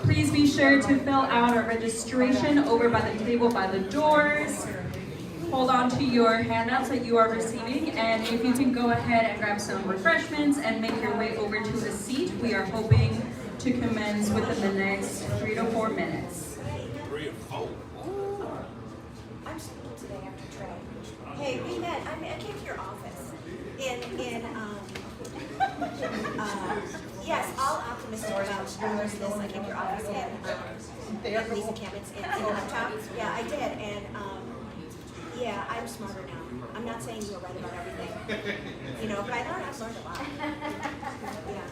Please be sure to fill out our registration over by the table by the doors. Hold on to your handouts that you are receiving, and if you can go ahead and grab some refreshments and make your way over to a seat, we are hoping to commence within the next 3 to 4 minutes. 3 or 4. I'm speaking today after Trey. Hey, we met. I came to your office yes, all optimistic about this. I came to your office in Lisa Camden's in Uptown. Yeah, I did, and yeah, I'm smarter now. I'm not saying you were right about everything, you know, but I know I've learned a lot. Yeah.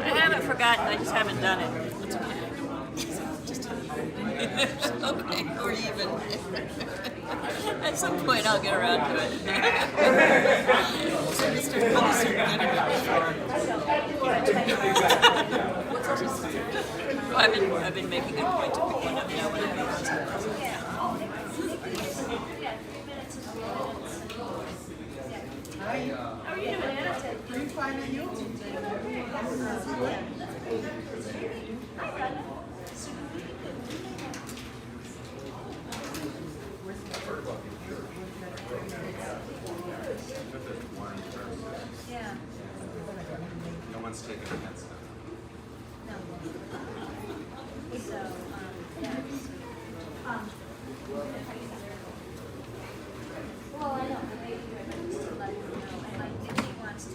I haven't forgotten, I just haven't done it. It's okay. Just okay, or even. At some point I'll get around to it. So Mr. Poster did it before. I've been making a point to pick one up now when I go. How are you doing, Anna? Pretty fine, and you? Yeah. No one's taking offense now. No. So, yeah. Well, I know, but maybe you're going to let him know. And I think he wants to.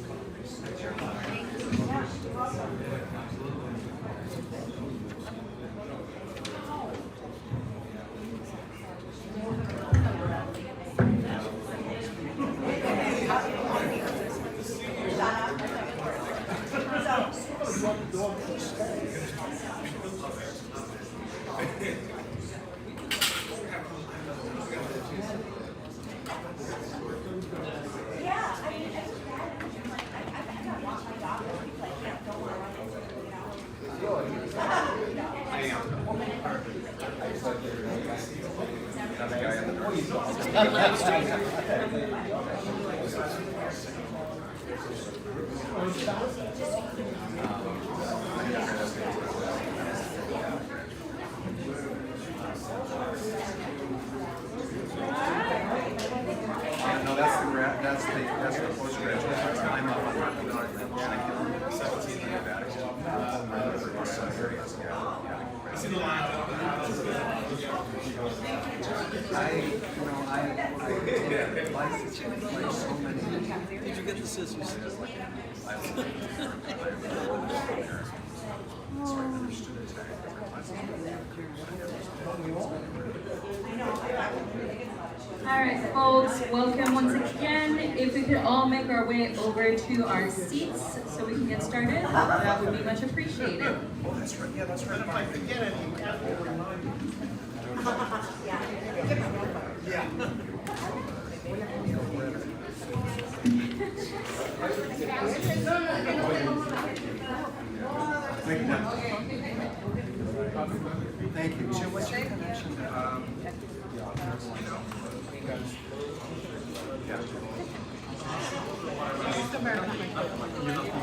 No, that's the postgraduate. I'm up on Rocky Mountain. 17 in Nevada. Did you get the scissors? All right, folks, welcome once again. If we could all make our way over to our seats so we can get started, that would be much appreciated. Oh, that's right. Yeah, that's right. If I forget it, you have to remind me. Yeah. Thank you. Jim, what's your connection? You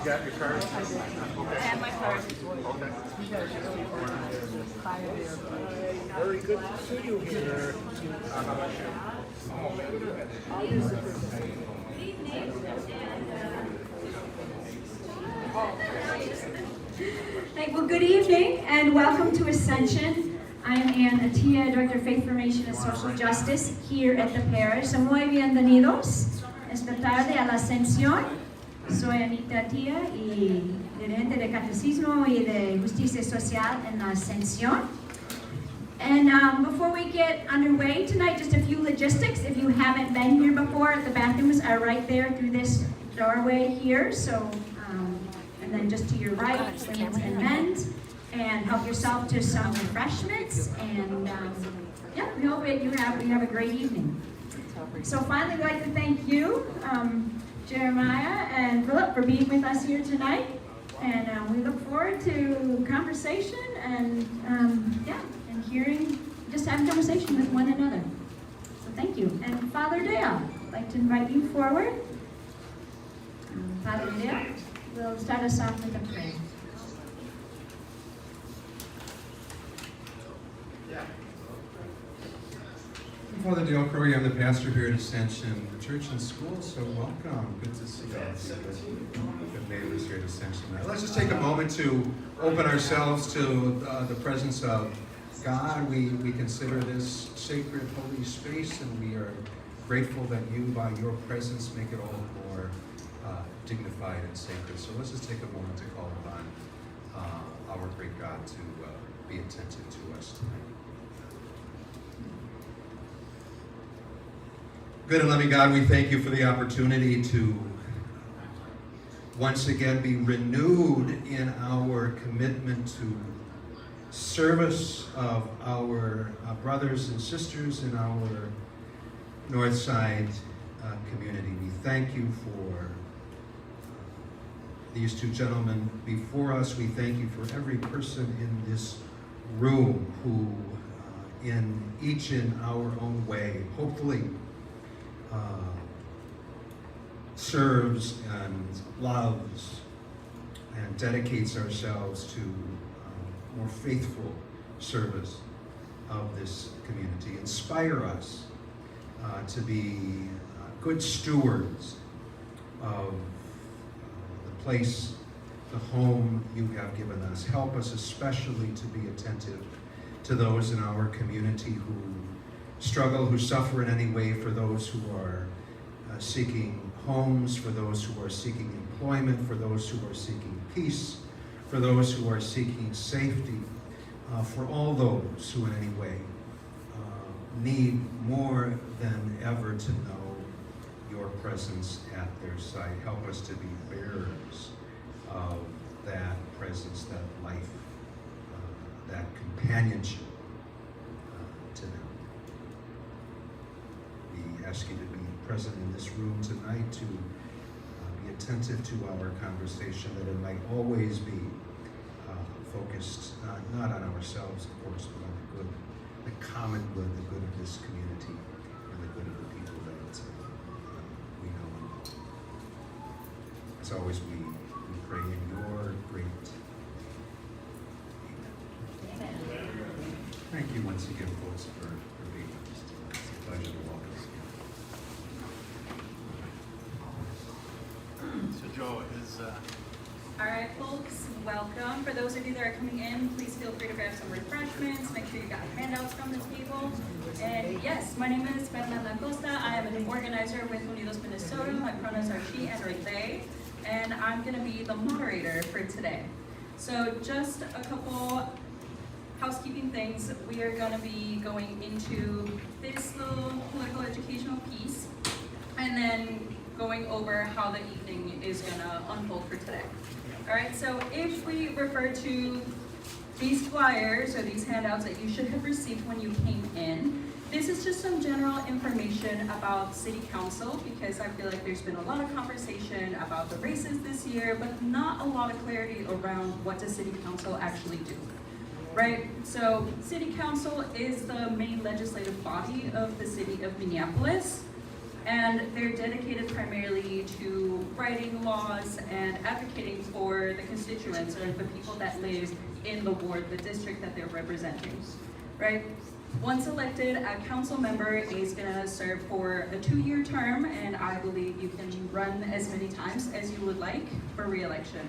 got your card? I have my card. Very good to see you here. Well, good evening and welcome to Ascension. I am Ann Atia, Director of Faith Formation and Social Justice here at the parish. So muy bienvenidos esta tarde a la Ascensión. Soy Anita Atia y gerente de Catecismo y de Justicia Social en la Ascensión. And before we get underway tonight, just a few logistics. If you haven't been here before, the bathrooms are right there through this doorway here. So, and then just to your right, women's and men's. and help yourself to some refreshments. And yeah, we hope that you have a great evening. So finally, we'd like to thank you, Jeremiah and Phillip, for being with us here tonight. And we look forward to conversation and and hearing, just having conversation with one another. So thank you. And Father Dale, I'd like to invite you forward. Father Dale will start us off with a prayer. Father Dale Crowley, I'm the pastor here at Ascension Church and School, so welcome. Good to see all good neighbors here at Ascension. Let's just take a moment to open ourselves to the presence of God. We consider this sacred, holy space, and we are grateful that you, by your presence, make it all more dignified and sacred. So let's just take a moment to call upon our great God to be attentive to us tonight. Good and loving God, we thank you for the opportunity to once again be renewed in our commitment to service of our brothers and sisters in our Northside community. We thank you for these two gentlemen before us. We thank you for every person in this room who, in each in our own way, hopefully serves and loves and dedicates ourselves to more faithful service of this community. Inspire us to be good stewards of the place, the home you have given us. Help us especially to be attentive to those in our community who struggle, who suffer in any way, for those who are seeking homes, for those who are seeking employment, for those who are seeking peace, for those who are seeking safety, for all those who in any way need more than ever to know your presence at their side. Help us to be bearers of that presence, that life, that companionship to them. We ask you to be present in this room tonight, to be attentive to our conversation, that it might always be focused not on ourselves, of course, but on the good, the common good, the good of this community, and the good of the people that we know and love. As always, we pray in your great name. Thank you once again, folks, for being with us tonight. It's a pleasure to welcome you. So Joe is. All right, folks, welcome. For those of you that are coming in, please feel free to grab some refreshments. Make sure you got handouts from the table. And yes, my name is Fernanda Costa. I am an organizer with Unidos Minnesota. My pronouns are she and or they. And I'm going to be the moderator for today. So just a couple housekeeping things. We are going to be going into this little political educational piece and then going over how the evening is going to unfold for today. All right, so if we refer to these flyers or these handouts that you should have received when you came in, this is just some general information about City Council, because I feel like there's been a lot of conversation about the races this year, but not a lot of clarity around what does City Council actually do, right? So City Council is the main legislative body of the city of Minneapolis. And they're dedicated primarily to writing laws and advocating for the constituents or the people that live in the ward, the district that they're representing, right? Once elected, a council member is gonna serve for a 2-year term, and I believe you can run as many times as you would like for re-election.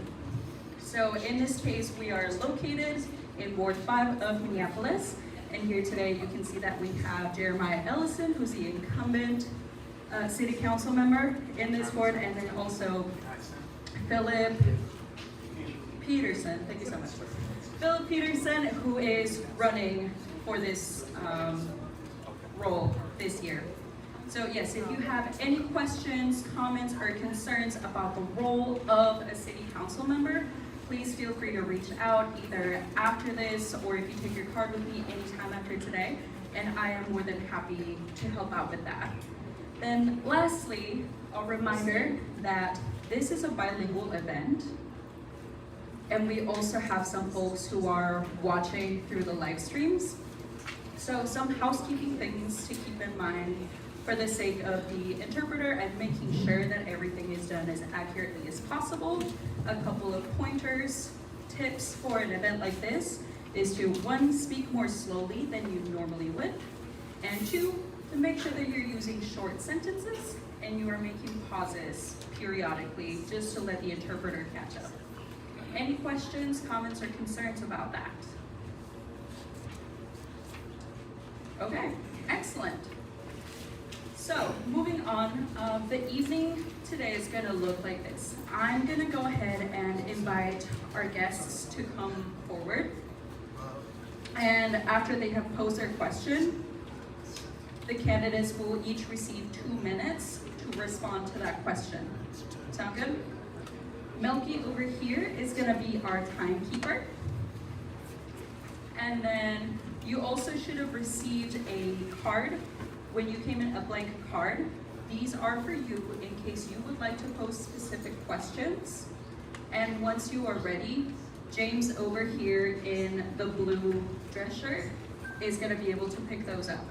So in this case, we are located in Ward 5 of Minneapolis, and here today you can see that we have Jeremiah Ellison, who's the incumbent city council member in this ward, and then also Phillip Peterson, thank you so much. Phillip Peterson, who is running for this role this year. So yes, if you have any questions, comments, or concerns about the role of a city council member, please feel free to reach out either after this or if you take your card with me anytime after today, and I am more than happy to help out with that. Then lastly, a reminder that this is a bilingual event, and we also have some folks who are watching through the live streams. So some housekeeping things to keep in mind for the sake of the interpreter and making sure that everything is done as accurately as possible. A couple of pointers, tips for an event like this is to 1, speak more slowly than you normally would, and 2, to make sure that you're using short sentences and you are making pauses periodically just to let the interpreter catch up. Any questions, comments, or concerns about that? Okay, excellent. So, moving on, the evening today is going to look like this. I'm going to go ahead and invite our guests to come forward. And after they have posed their question, the candidates will each receive 2 minutes to respond to that question. Sound good? Melky over here is going to be our timekeeper. And then you also should have received a card when you came in, a blank card. These are for you in case you would like to pose specific questions. And once you are ready, James over here in the blue dress shirt is going to be able to pick those up.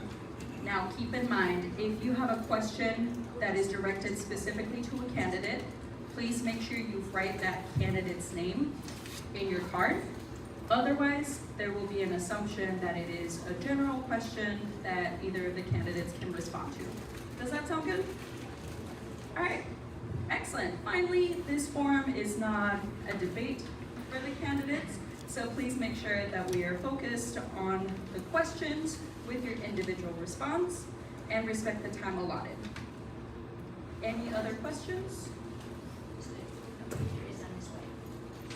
Now keep in mind, if you have a question that is directed specifically to a candidate, please make sure you write that candidate's name in your card. Otherwise, there will be an assumption that it is a general question that either of the candidates can respond to. Does that sound good? All right, excellent. Finally, this forum is not a debate for the candidates, so please make sure that we are focused on the questions with your individual response and respect the time allotted. Any other questions?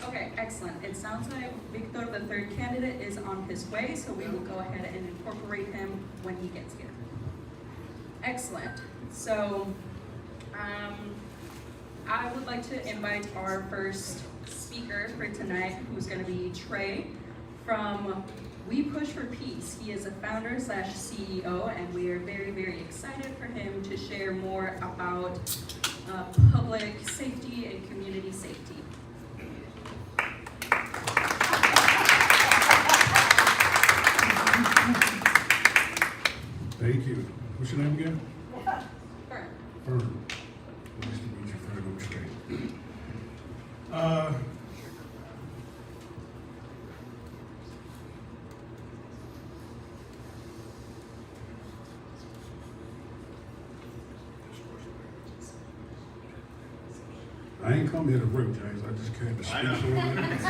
Okay, excellent. It sounds like Victor, the third candidate, is on his way, so we will go ahead and incorporate him when he gets here. Excellent. So, I would like to invite our first speaker for tonight, who's going to be Trey from We Push for Peace. He is a founder / CEO, and we are very, very excited for him to share more about public safety and community safety. Thank you. What's your name again? Fern. Fern. Nice to meet you, Fern. I'm Trey. I ain't come here to work, James. I just came to speak for a minute.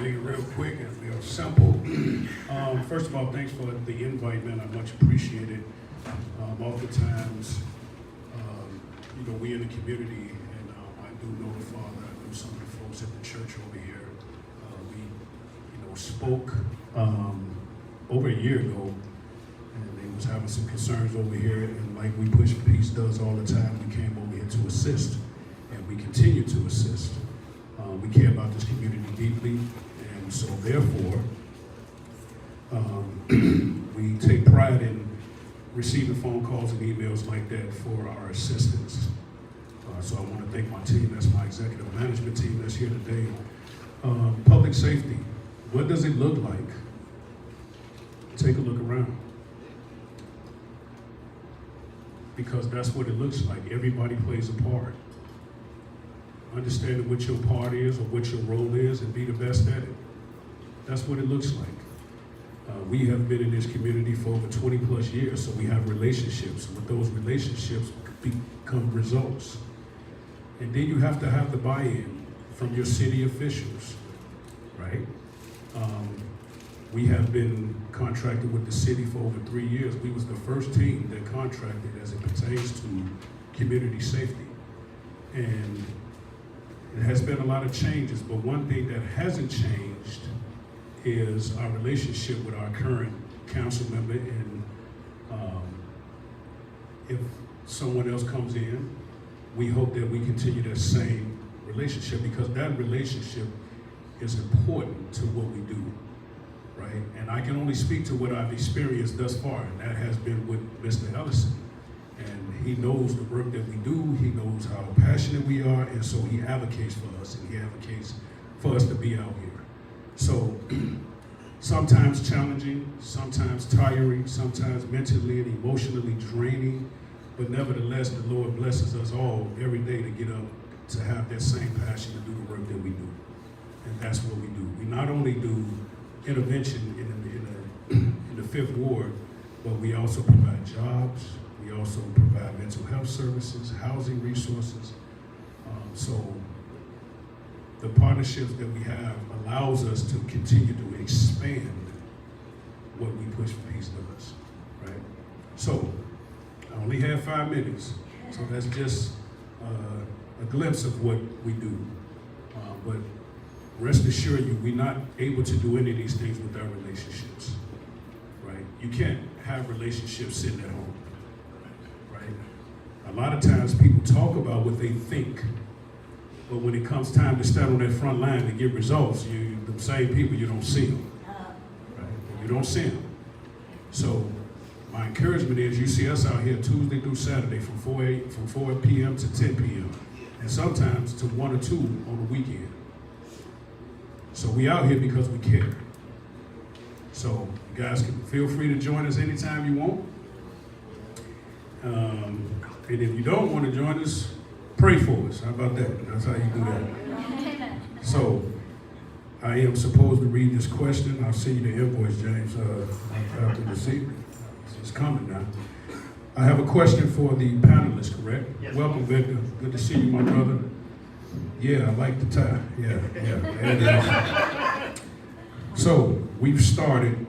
Make it real quick and real simple. First of all, thanks for the invite, man. I much appreciate it. Oftentimes, we in the community, and I do know the Father. I know some of the folks at the church over here. We, spoke over a year ago, and they was having some concerns over here. And like We Push for Peace does all the time, we came over here to assist. And we continue to assist. We care about this community deeply, and so therefore, we take pride in receiving phone calls and emails like that for our assistance. So I want to thank my team, that's my executive management team that's here today. Public safety, what does it look like? Take a look around. Because that's what it looks like. Everybody plays a part. Understanding what your part is or what your role is and be the best at it. That's what it looks like. We have been in this community for over 20 plus years, so we have relationships. With those relationships become results. And then you have to have the buy-in from your city officials, right? We have been contracted with the city for over 3 years. We was the first team that contracted as it pertains to community safety. And it has been a lot of changes, but one thing that hasn't changed is our relationship with our current council member. And if someone else comes in, we hope that we continue that same relationship, because that relationship is important to what we do, right? And I can only speak to what I've experienced thus far, and that has been with Mr. Ellison. And he knows the work that we do, he knows how passionate we are, and so he advocates for us, and he advocates for us to be out here. So, sometimes challenging, sometimes tiring, sometimes mentally and emotionally draining, but nevertheless, the Lord blesses us all every day to get up, to have that same passion to do the work that we do. And that's what we do. We not only do intervention in the Fifth Ward, but we also provide jobs, we also provide mental health services, housing resources. So the partnerships that we have allows us to continue to expand what we push for peace with us, right? So I only have 5 minutes, so that's just a glimpse of what we do. But rest assured you, we're not able to do any of these things without relationships, right? You can't have relationships sitting at home, right? A lot of times people talk about what they think, but when it comes time to stand on that front line to get results, the same people, you don't see them, right? You don't see them. So my encouragement is you see us out here Tuesday through Saturday from 4 p.m. to 10 p.m. and sometimes to 1 or 2 on the weekend. So we out here because we care. So you guys can feel free to join us anytime you want. And if you don't want to join us, pray for us. How about that? That's how you do that. So I am supposed to read this question. I'll send you the invoice, James, after this evening. It's coming now. I have a question for the panelists, correct? Yes. Welcome, Victor. Good to see you, my brother. Yeah, I like the tie. Yeah, there it is. So we've started,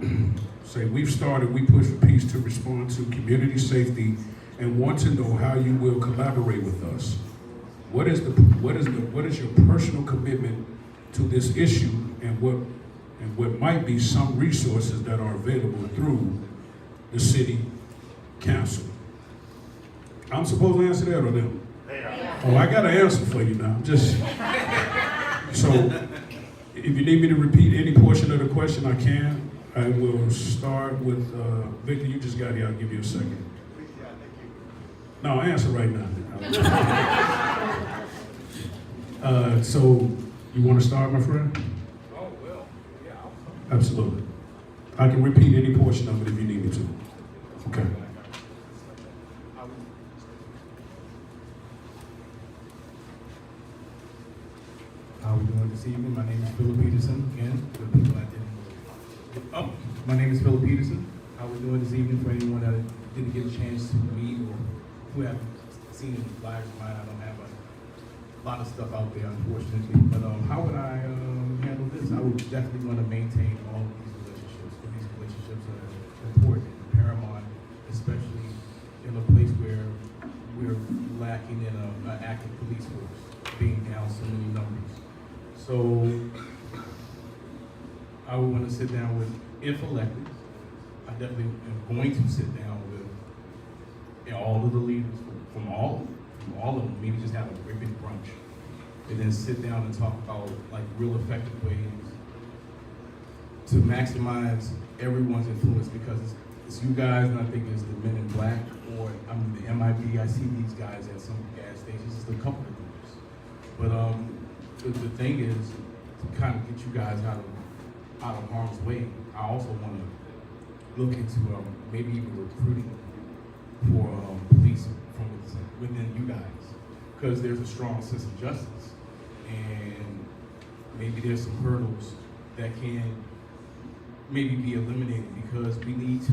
we push for peace to respond to community safety and want to know how you will collaborate with us. What is your personal commitment to this issue, and what might be some resources that are available through the city council? I'm supposed to answer that or them? Oh, I got an answer for you now. So if you need me to repeat any portion of the question, I can. I will start with Victor. You just got here. I'll give you a second. No, answer right now. So you want to start, my friend? Oh, well, yeah. Absolutely. I can repeat any portion of it if you need me to. Okay. How are we doing this evening? My name is Phillip Peterson. Again, for the people that didn't. Oh, my name is Phillip Peterson. How are we doing this evening? For anyone that didn't get a chance to meet or who haven't seen the flyers of mine, I don't have a lot of stuff out there, unfortunately. But how would I handle this? I would definitely want to maintain all of these relationships. But these relationships are important and paramount, especially in a place where we're lacking in an active police force, being down so many numbers. So I would want to sit down with, if elected, I definitely am going to sit down with all of the leaders from all of them, maybe just have a great big brunch, and then sit down and talk about like real effective ways to maximize everyone's influence, because it's you guys, and I think it's the Men in Black, or the MIB. I see these guys at some gas stations, just a couple of groups. But the thing is, to kind of get you guys out of harm's way, I also want to look into maybe even recruiting for police from within you guys, because there's a strong sense of justice, and maybe there's some hurdles that can maybe be eliminated, because we need to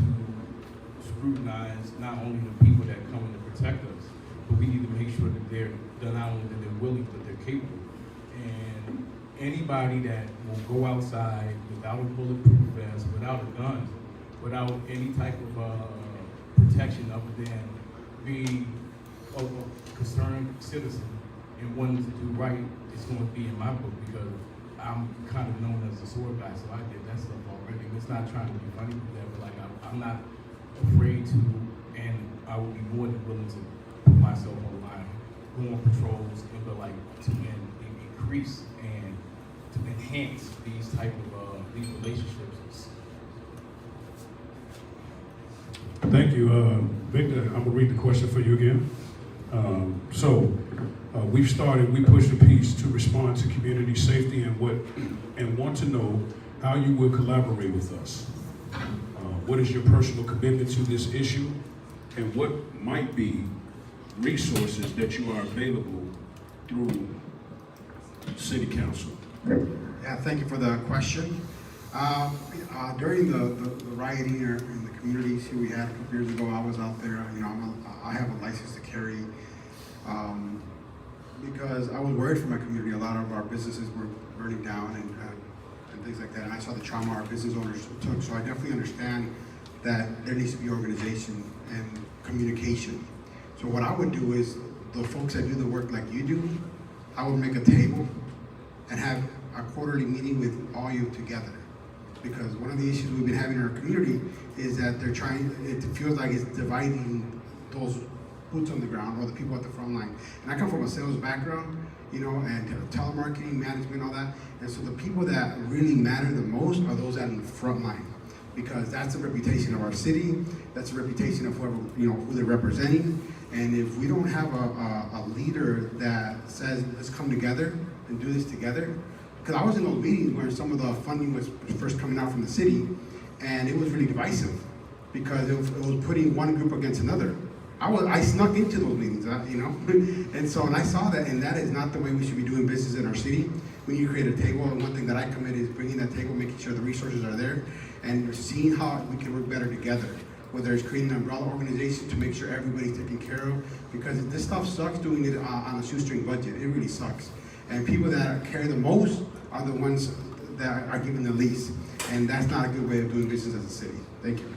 scrutinize not only the people that come in to protect us, but we need to make sure that they're not only that they're willing, but they're capable. And anybody that will go outside without a bulletproof vest, without a gun, without any type of protection other than being a concerned citizen and wanting to do right, is going to be in my book, because I'm kind of known as a sword guy, so I did that stuff already. It's not trying to be funny with that, but like I'm not afraid to, and I would be more than willing to put myself on line, go on patrols, and but like to increase and to enhance these type of these relationships. Thank you, Victor. I'm gonna read the question for you again. We pushed a piece to respond to community safety and want to know how you will collaborate with us. What is your personal commitment to this issue, and what might be resources that you are available through City Council? Yeah, thank you for the question. During the rioting in the communities here we had a couple years ago, I was out there. You know, I have a license to carry because I was worried for my community. A lot of our businesses were burning down and things like that, and I saw the trauma our business owners took. So I definitely understand that there needs to be organization and communication. So what I would do is, the folks that do the work like you do, I would make a table and have a quarterly meeting with all you together. Because one of the issues we've been having in our community is that it feels like it's dividing those boots on the ground or the people at the front line. And I come from a sales background, you know, and telemarketing, management, all that. And so the people that really matter the most are those that are in the front line. Because that's the reputation of our city, that's the reputation of whoever, you know, who they're representing. And if we don't have a leader that says, let's come together and do this together. Because I was in those meetings where some of the funding was first coming out from the city, and it was really divisive because it was putting one group against another. I snuck into those meetings, you know, and so I saw that, and that is not the way we should be doing business in our city. We need to create a table, and one thing that I commit is bringing that table, making sure the resources are there, and seeing how we can work better together. Whether it's creating an umbrella organization to make sure everybody's taken care of, because this stuff sucks doing it on a shoestring budget. It really sucks. And people that carry the most are the ones that are given the least, and that's not a good way of doing business as a city. Thank you.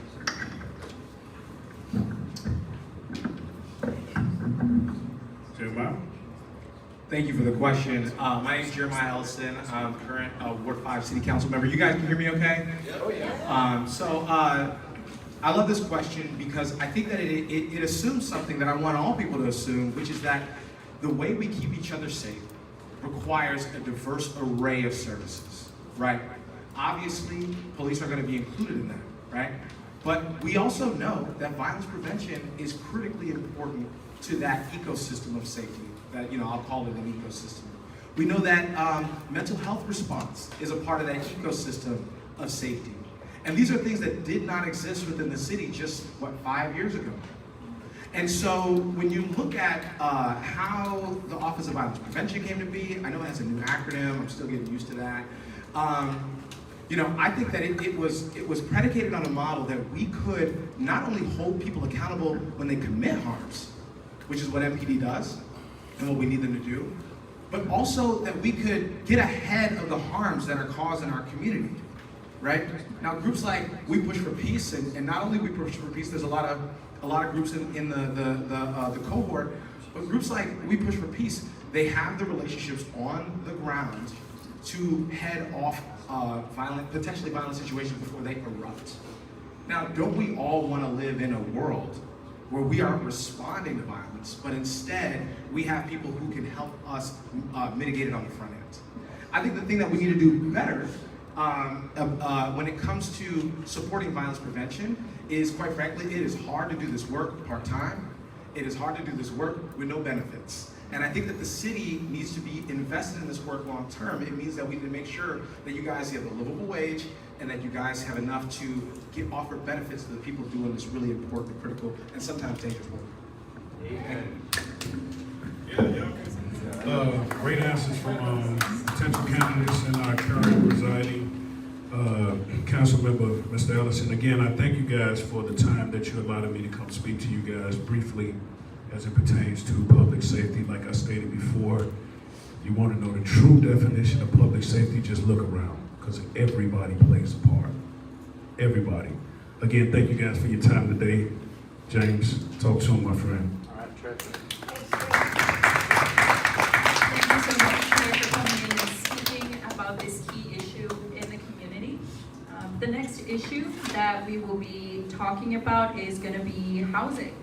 Jeremiah? Thank you for the question. My name is Jeremiah Ellison. I'm current Ward 5 City Council member. You guys can hear me okay? Oh yeah. I love this question because I think that it assumes something that I want all people to assume, which is that the way we keep each other safe requires a diverse array of services, right? Obviously, police are going to be included in that, right? But we also know that violence prevention is critically important to that ecosystem of safety, that, you know, I'll call it an ecosystem. We know that mental health response is a part of that ecosystem of safety. And these are things that did not exist within the city just, 5 years ago? And so when you look at how the Office of Violence Prevention came to be, I know it has a new acronym, I'm still getting used to that. You know, I think that it was predicated on a model that we could not only hold people accountable when they commit harms, which is what MPD does and what we need them to do, but also that we could get ahead of the harms that are caused in our community, right? Now, groups like We Push for Peace, and not only We Push for Peace, there's a lot of groups in the cohort, but groups like We Push for Peace, they have the relationships on the ground to head off potentially violent situations before they erupt. Now, don't we all want to live in a world where we aren't responding to violence, but instead we have people who can help us mitigate it on the front end? I think the thing that we need to do better when it comes to supporting violence prevention is, quite frankly, it is hard to do this work part-time. It is hard to do this work with no benefits. And I think that the city needs to be invested in this work long-term. It means that we need to make sure that you guys have a livable wage and that you guys have enough to offer benefits to the people doing this really important, critical, and sometimes dangerous work. Great answers from potential candidates and our current presiding council member, Mr. Ellison. Again, I thank you guys for the time that you allowed me to come speak to you guys briefly as it pertains to public safety. Like I stated before, you want to know the true definition of public safety, just look around, because everybody plays a part. Everybody. Again, thank you guys for your time today. James, talk soon, my friend. All right, Treasurer. Thank you so much, Chair, for coming in and speaking about this key issue in the community. The next issue that we will be talking about is going to be housing.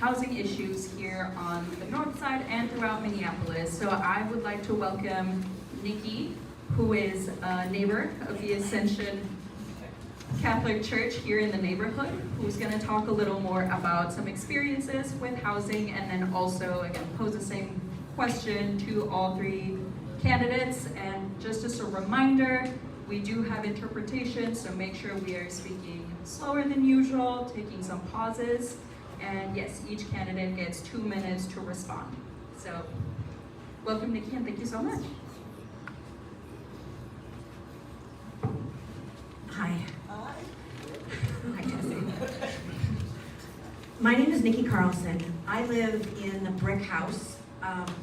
housing issues here on the north side and throughout Minneapolis. So I would like to welcome Nikki, who is a neighbor of the Ascension Catholic Church here in the neighborhood, who's going to talk a little more about some experiences with housing, and then also, again, pose the same question to all three candidates. And just as a reminder, we do have interpretation, so make sure we are speaking slower than usual, taking some pauses. And yes, each candidate gets 2 minutes to respond. So welcome, Nikki, and thank you so much. Hi. Hi, Tessie. My name is Nikki Carlson. I live in a brick house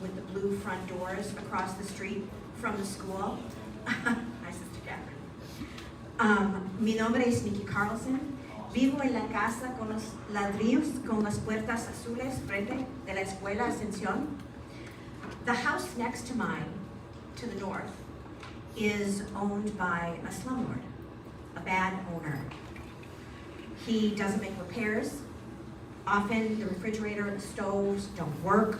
with the blue front doors across the street from the school. Hi, Sister Catherine. Mi nombre es Nikki Carlson. Vivo en la casa con los ladrillos con las puertas azules frente de la escuela Ascensión. The house next to mine, to the north, is owned by a slumlord, a bad owner. He doesn't make repairs. Often the refrigerator and stoves don't work.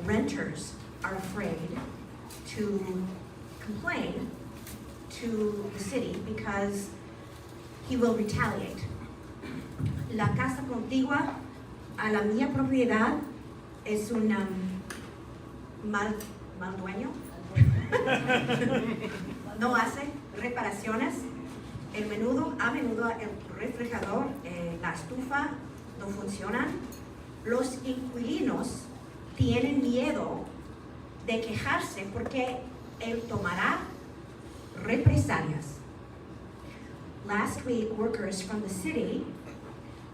Renters are afraid to complain to the city because he will retaliate. La casa contigua a la mía propiedad es un mal dueño. No hace reparaciones. A menudo el refrigerador, la estufa no funcionan. Los inquilinos tienen miedo de quejarse porque él tomará represalias. Last week, workers from the city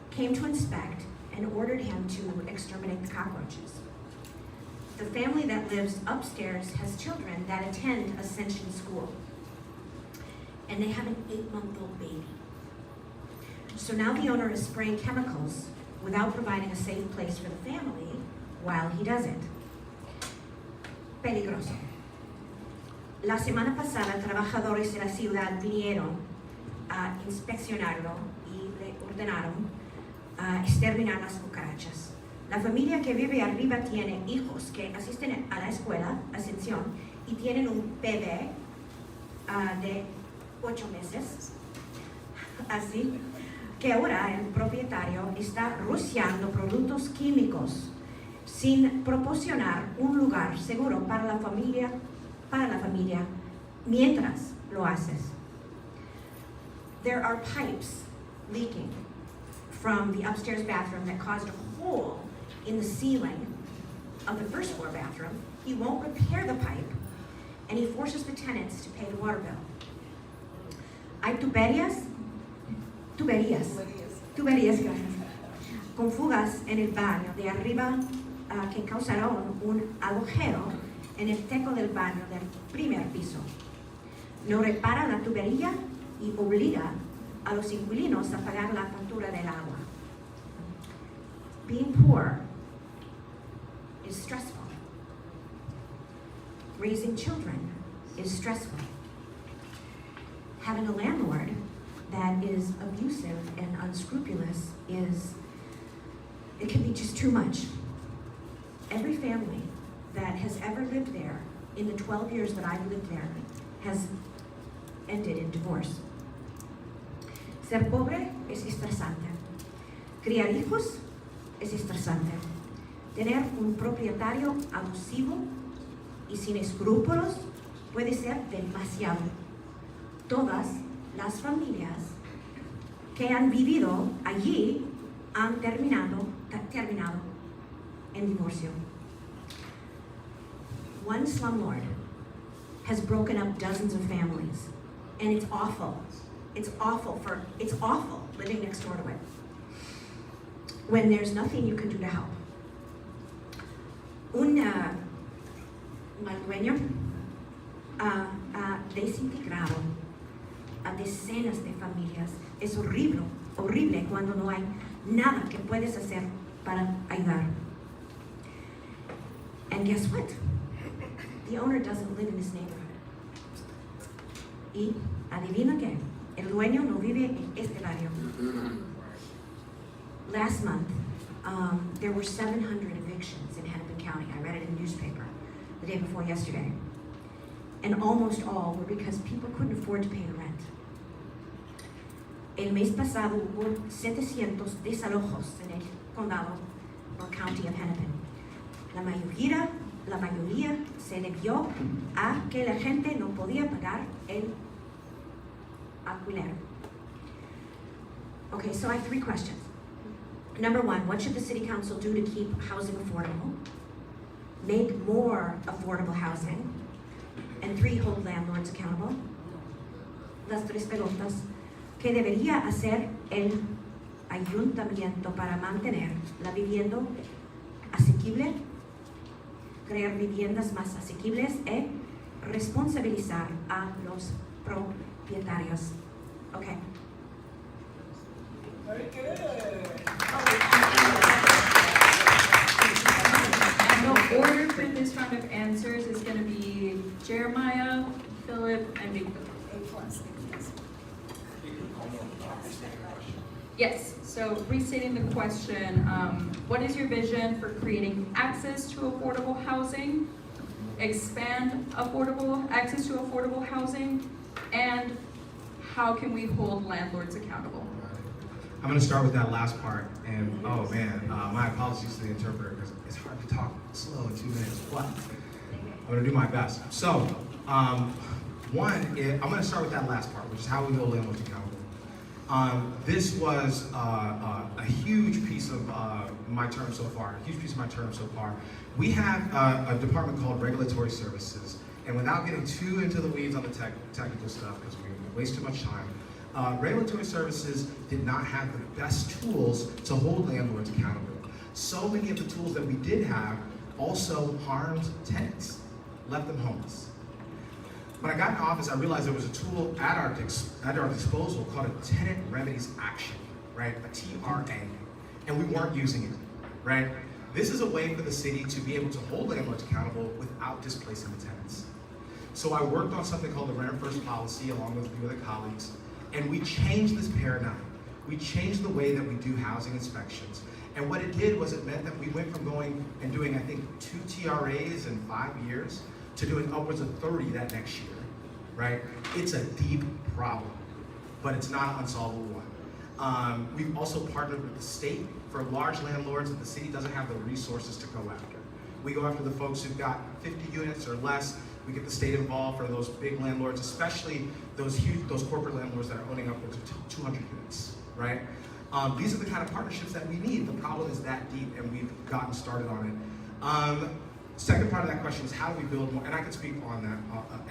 came to inspect and ordered him to exterminate the cockroaches. The family that lives upstairs has children that attend Ascension School, and they have an 8-month-old baby. So now the owner is spraying chemicals without providing a safe place for the family while he does it. Peligroso. La semana pasada, trabajadores de la ciudad vinieron a inspeccionarlo y le ordenaron exterminar las cucarachas. La familia que vive arriba tiene hijos que asisten a la escuela Ascensión y tienen un bebé de 8 meses. Así que ahora el propietario está rociando productos químicos sin proporcionar un lugar seguro para la familia mientras lo haces. There are pipes leaking from the upstairs bathroom that caused a hole in the ceiling of the first floor bathroom. He won't repair the pipe, and he forces the tenants to pay the water bill. Hay tuberías, gracias, con fugas en el baño de arriba que causaron un agujero en el techo del baño del primer piso. No repara la tubería y obliga a los inquilinos a pagar la factura del agua. Being poor is stressful. Raising children is stressful. Having a landlord that is abusive and unscrupulous it can be just too much. Every family that has ever lived there in the 12 years that I've lived there has ended in divorce. Ser pobre es estresante. Criar hijos es estresante. Tener un propietario abusivo y sin escrúpulos puede ser demasiado. Todas las familias que han vivido allí han terminado en divorcio. One slumlord has broken up dozens of families, and it's awful. It's awful living next door to it when there's nothing you can do to help. Un mal dueño ha desintegrado a decenas de familias. Es horrible cuando no hay nada que puedes hacer para ayudar. And guess what? The owner doesn't live in this neighborhood. Y adivina qué, el dueño no vive en este barrio. Last month, there were 700 evictions in Hennepin County. I read it in the newspaper the day before yesterday. And almost all were because people couldn't afford to pay the rent. El mes pasado hubo 700 desalojos en el condado or county of Hennepin. La mayoría se debió a que la gente no podía pagar el alquiler. Okay, so I have 3 questions. Number 1, what should the City Council do to keep housing affordable? Make more affordable housing. And 3, hold landlords accountable. Las 3 preguntas. ¿Qué debería hacer el ayuntamiento para mantener la vivienda asequible? Crear viviendas más asequibles y responsabilizar a los propietarios. Okay. Very good. And the order for this round of answers is going to be Jeremiah, Philip, and Victor. Yes, so restating the question, what is your vision for creating access to affordable housing, expand access to affordable housing, and how can we hold landlords accountable? I'm going to start with that last part, and oh man, my apologies to the interpreter because it's hard to talk slow in 2 minutes, but I'm going to do my best. So, I'm going to start with that last part, which is how we hold landlords accountable. This was a huge piece of my term so far. We have a department called Regulatory Services, and without getting too into the weeds on the technical stuff, because we waste too much time, Regulatory Services did not have the best tools to hold landlords accountable. So many of the tools that we did have also harmed tenants, left them homeless. When I got in office, I realized there was a tool at our disposal called a Tenant Remedies Action, right? A TRA, and we weren't using it, right? This is a way for the city to be able to hold landlords accountable without displacing the tenants. So I worked on something called the Renter First policy along with a few other colleagues, and we changed this paradigm. We changed the way that we do housing inspections. And what it did was it meant that we went from going and doing, I think, 2 TRAs in 5 years to doing upwards of 30 that next year, right? It's a deep problem, but it's not an unsolvable one. We've also partnered with the state for large landlords that the city doesn't have the resources to go after. We go after the folks who've got 50 units or less. We get the state involved for those big landlords, especially those corporate landlords that are owning upwards of 200 units, right? These are the kind of partnerships that we need. The problem is that deep, and we've gotten started on it. Second part of that question is how do we build more, and I can speak on that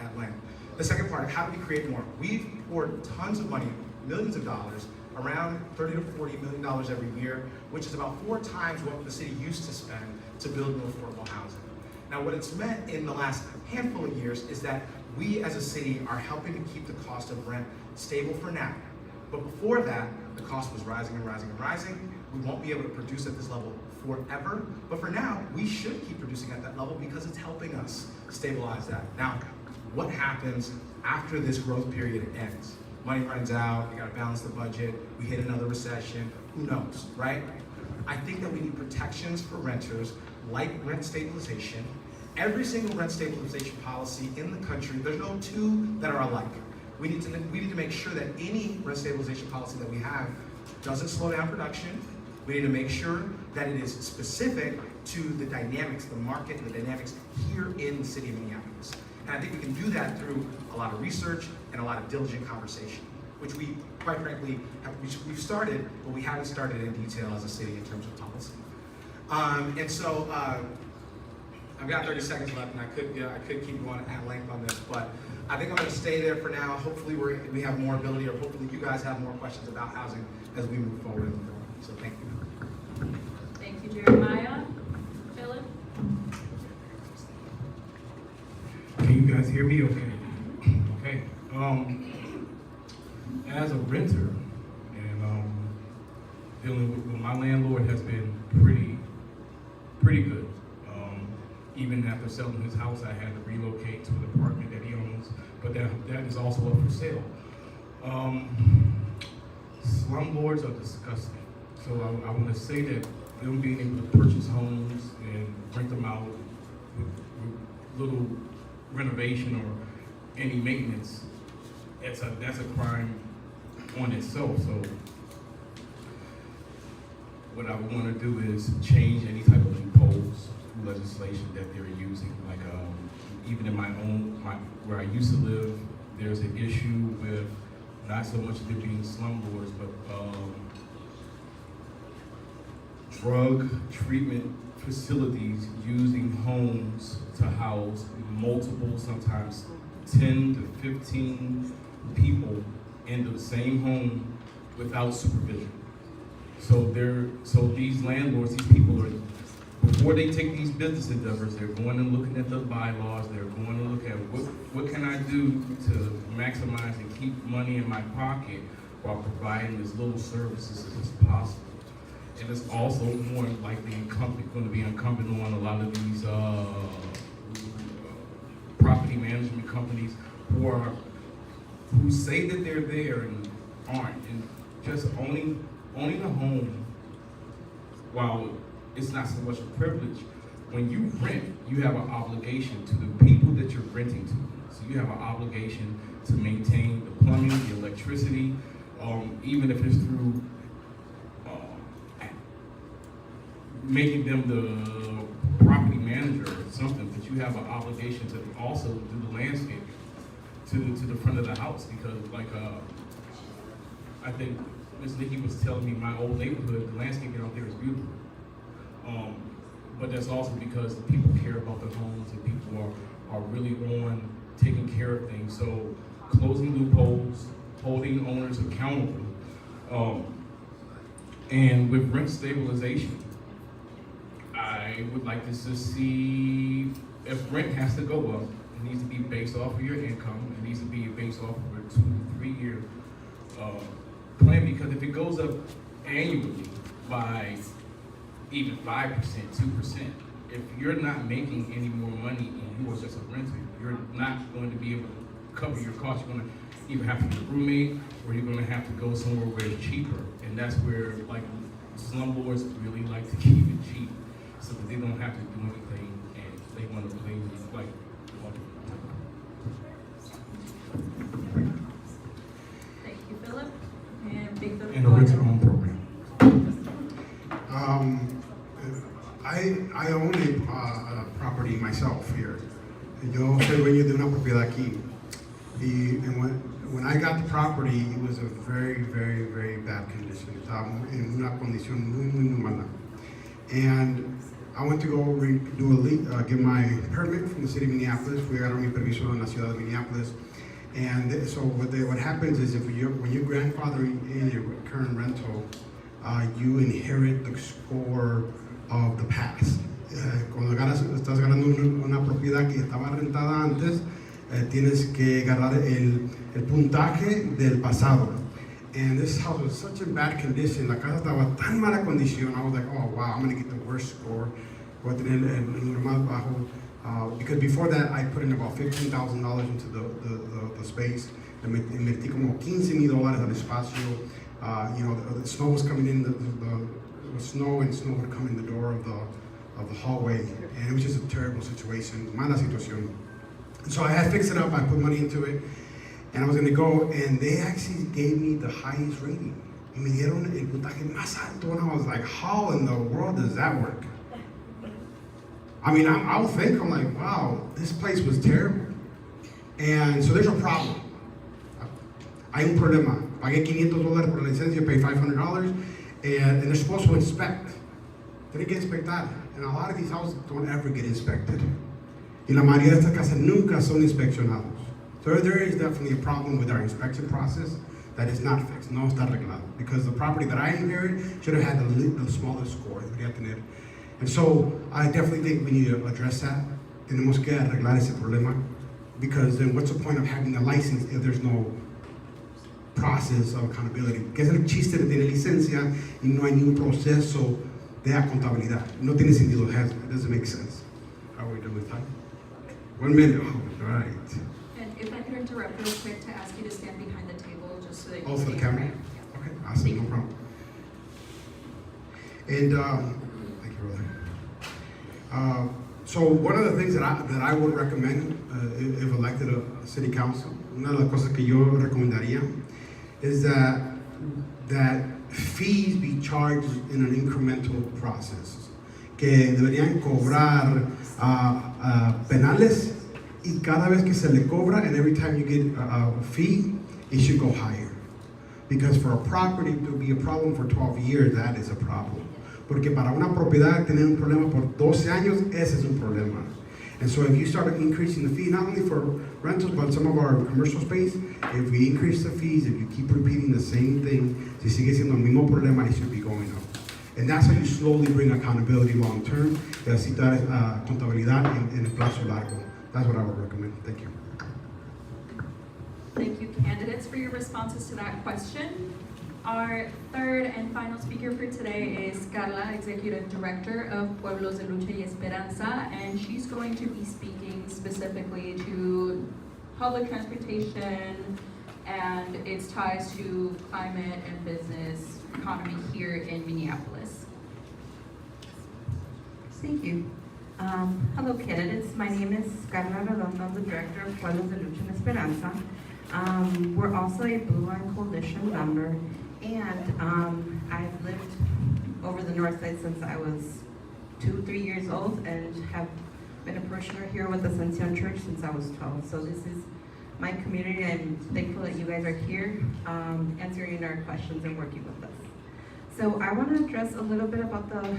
at length. The second part, how do we create more? We've poured tons of money, millions of dollars, around $30 to $40 million every year, which is about 4 times what the city used to spend to build more affordable housing. Now, what it's meant in the last handful of years is that we as a city are helping to keep the cost of rent stable for now. But before that, the cost was rising and rising and rising. We won't be able to produce at this level forever, but for now, we should keep producing at that level because it's helping us stabilize that. Now, what happens after this growth period ends? Money runs out, we gotta balance the budget, we hit another recession, who knows, right? I think that we need protections for renters, like rent stabilization. Every single rent stabilization policy in the country, there's no 2 that are alike. We need to make sure that any rent stabilization policy that we have doesn't slow down production. We need to make sure that it is specific to the dynamics, the market, and the dynamics here in the city of Minneapolis. And I think we can do that through a lot of research and a lot of diligent conversation, which we, quite frankly, we've started, but we haven't started in detail as a city in terms of policy. And so I've got 30 seconds left, and I could keep going at length on this, but I think I'm going to stay there for now. Hopefully we have more ability, or hopefully you guys have more questions about housing as we move forward in the forum. So thank you. Thank you, Jeremiah. Philip? Can you guys hear me okay? Okay. As a renter, and dealing with my landlord has been pretty good. Even after selling his house, I had to relocate to an apartment that he owns, but that is also up for sale. Slumlords are disgusting. So I want to say that them being able to purchase homes and rent them out with little renovation or any maintenance, that's a crime on itself. So what I would want to do is change any type of loopholes legislation that they're using. Like even in where I used to live, there's an issue with not so much there being slumlords, but drug treatment facilities using homes to house multiple, sometimes 10 to 15 people in the same home without supervision. So these landlords, these people are, before they take these business endeavors, they're going and looking at the bylaws, they're going to look at what can I do to maximize and keep money in my pocket while providing as little services as possible. And it's also more likely going to be incumbent on a lot of these property management companies who say that they're there and aren't, and just owning a home, while it's not so much a privilege, when you rent, you have an obligation to the people that you're renting to. So you have an obligation to maintain the plumbing, the electricity, even if it's through making them the property manager or something, but you have an obligation to also do the landscape to the front of the house, because I think Ms. Nikki was telling me my old neighborhood, the landscaping out there is beautiful. But that's also because people care about their homes and people are really on taking care of things. So closing loopholes, holding owners accountable, and with rent stabilization, I would like to just see if rent has to go up, it needs to be based off of your income. It needs to be based off of a 2 to 3 year plan, because if it goes up annually by even 5%, 2%, if you're not making any more money and you are just a renter, you're not going to be able to cover your costs. You're going to either have to get a roommate or you're going to have to go somewhere where it's cheaper. And that's where, like, slumlords really like to keep it cheap so that they don't have to do anything and they want to play with, like, Thank you, Philip. And Victor. in a rent-to-own program. I own a property myself here. Yo soy dueño de una propiedad aquí. And when I got the property, it was a very, very, very bad condition. Estaba en una condición muy, muy, muy mala. And I went to go get my permit from the city of Minneapolis. Fui a agarrar mi permiso en la ciudad de Minneapolis. And so what happens is when you grandfather in your current rental, you inherit the score of the past. Cuando estás ganando una propiedad que estaba rentada antes, tienes que agarrar el puntaje del pasado. And this house was such a bad condition. La casa estaba tan mala condición. I was like, oh wow, I'm gonna get the worst score. Voy a tener el número más bajo. Because before that, I put in about $15,000 into the space. Invertí como $15,000 al espacio. The snow was coming in. It was snow, and snow would come in the door of the hallway, and it was just a terrible situation, mala situación. And so I had fixed it up. I put money into it, and I was going to go, and they actually gave me the highest rating. Y me dieron el puntaje más alto, and I was like, how in the world does that work? I mean, I would think, I'm like, wow, this place was terrible. And so there's a problem. Hay un problema. Pagué $500 por la licencia, paid $500, and they're supposed to inspect. They didn't get inspected. And a lot of these houses don't ever get inspected. Y la mayoría de estas casas nunca son inspeccionados. So there is definitely a problem with our inspection process that is not fixed, no está arreglado. Because the property that I inherited should have had the smallest score. And so I definitely think we need to address that. Tenemos que arreglar ese problema. Because then what's the point of having a license if there's no process of accountability? Que es el chiste de tener licencia y no hay ningún proceso de contabilidad. No tiene sentido. It doesn't make sense. How are we doing with time? 1 minute. Oh, all right. And if I could interrupt real quick to ask you to stand behind the table just so that you Oh, for the can camera? Okay, awesome, no problem. And So one of the things that I would recommend if elected a city council, una de las cosas que yo recomendaría is that fees be charged in an incremental process. Que deberían cobrar penales y cada vez que se le cobra, and every time you get a fee, it should go higher. Because for a property to be a problem for 12 years, that is a problem. Porque para una propiedad tener un problema por 12 años, ese es un problema. And so if you start increasing the fee, not only for rentals, but some of our commercial space, if we increase the fees, if you keep repeating the same thing, si sigue siendo el mismo problema, it should be going up. And that's how you slowly bring accountability long term, y así dar contabilidad en el plazo largo. That's what I would recommend. Thank you. Thank you, candidates, for your responses to that question. Our third and final speaker for today is Carla, Executive Director of Pueblos de Lucha y Esperanza, and she's going to be speaking specifically to public transportation and its ties to climate and business economy here in Minneapolis. Thank you. Hello, candidates. My name is Carla Redondo. I'm the Director of Pueblos de Lucha y Esperanza. We're also a Blue Line Coalition member, and I've lived over the north side since I was 2-3 years old, and have been a parishioner here with Ascension Church since I was 12. So this is my community. I'm thankful that you guys are here answering our questions and working with us. So I want to address a little bit about the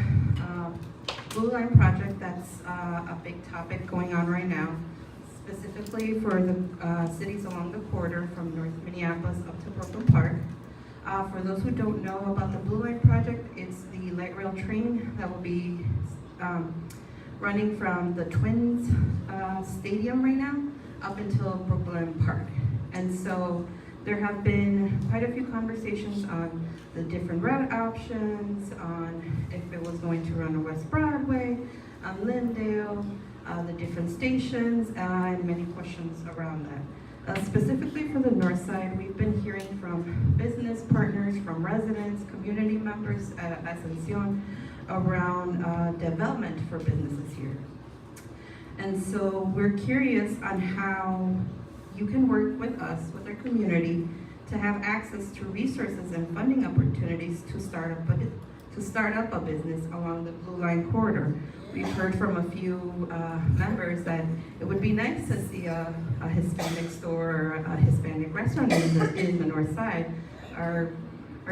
Blue Line project. That's a big topic going on right now, specifically for the cities along the corridor from North Minneapolis up to Brooklyn Park. For those who don't know about the Blue Line project, it's the light rail train that will be running from the Twins Stadium right now up until Brooklyn Park. And so there have been quite a few conversations on the different route options, on if it was going to run on West Broadway, on Lindale, the different stations, and many questions around that. Specifically for the north side, we've been hearing from business partners, from residents, community members at Ascension around development for businesses here. And so we're curious on how you can work with us, with our community, to have access to resources and funding opportunities to start up a business along the Blue Line corridor. We've heard from a few members that it would be nice to see a Hispanic store or a Hispanic restaurant in the north side. Our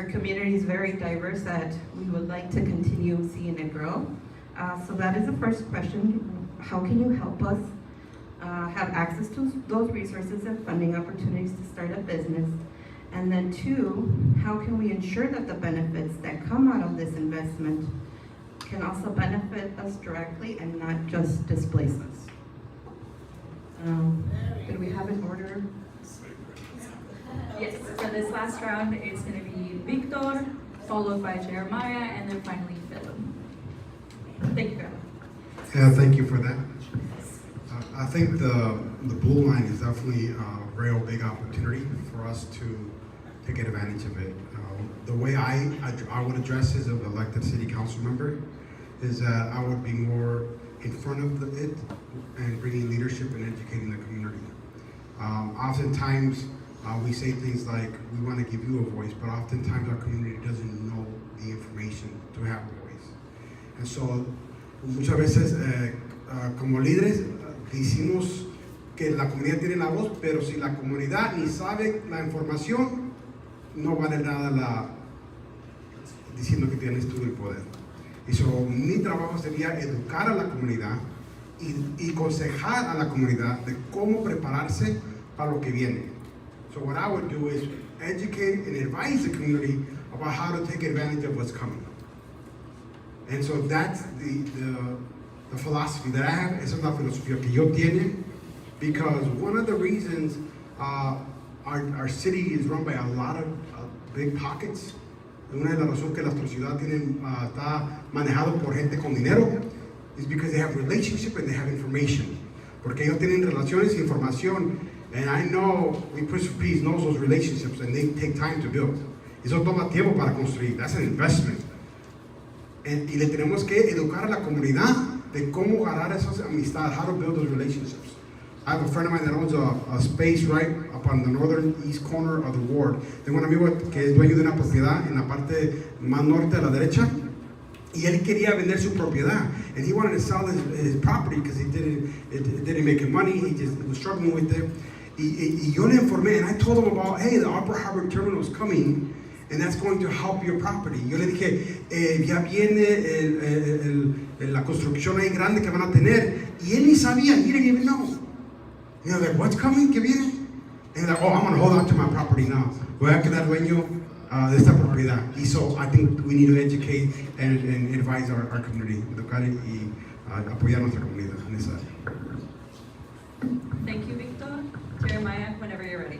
community is very diverse that we would like to continue seeing it grow. So that is the first question. How can you help us have access to those resources and funding opportunities to start a business? And then 2, how can we ensure that the benefits that come out of this investment can also benefit us directly and not just displace us? Did we have an order? Yes, so this last round, it's going to be Victor, followed by Jeremiah, and then finally Philip. Thank you, Carla. Yeah, thank you for that. I think the Blue Line is definitely a real big opportunity for us to take advantage of it. The way I would address it as an elected city council member is that I would be more in front of it and bringing leadership and educating the community. Oftentimes we say things like, we want to give you a voice, but oftentimes our community doesn't know the information to have a voice. And so muchas veces como líderes decimos que la comunidad tiene la voz, pero si la comunidad ni sabe la información, no vale nada diciendo que tienes tú el poder. Y so, mi trabajo sería educar a la comunidad y aconsejar a la comunidad de cómo prepararse para lo que viene. So what I would do is educate and advise the community about how to take advantage of what's coming. And so that's the philosophy that I have. Esa es la filosofía que yo tiene, because one of the reasons our city is run by a lot of big pockets. Una de las razones que nuestra ciudad está manejado por gente con dinero is because they have relationship and they have information. Porque ellos tienen relaciones y información. And I know we push for peace knows those relationships and they take time to build. Eso toma tiempo para construir. That's an investment. Y le tenemos que educar a la comunidad de cómo ganar esas amistades, how to build those relationships. I have a friend of mine that owns a space right up on the northern east corner of the ward. Tengo un amigo que es dueño de una propiedad en la parte más norte a la derecha. Y él quería vender su propiedad, and he wanted to sell his property because it didn't make him money. He was struggling with it. Y yo le informé, and I told him about, hey, the Upper Harbor Terminal is coming, and that's going to help your property. Yo le dije, ya viene la construcción ahí grande que van a tener, y él ni sabía, he didn't even know. Y yo like, what's coming? ¿Qué viene? And he's like, oh, I'm going to hold on to my property now. Voy a quedar dueño de esta propiedad. Y so I think we need to educate and advise our community, educar y apoyar nuestra comunidad en esa. Thank you, Victor. Jeremiah, whenever you're ready.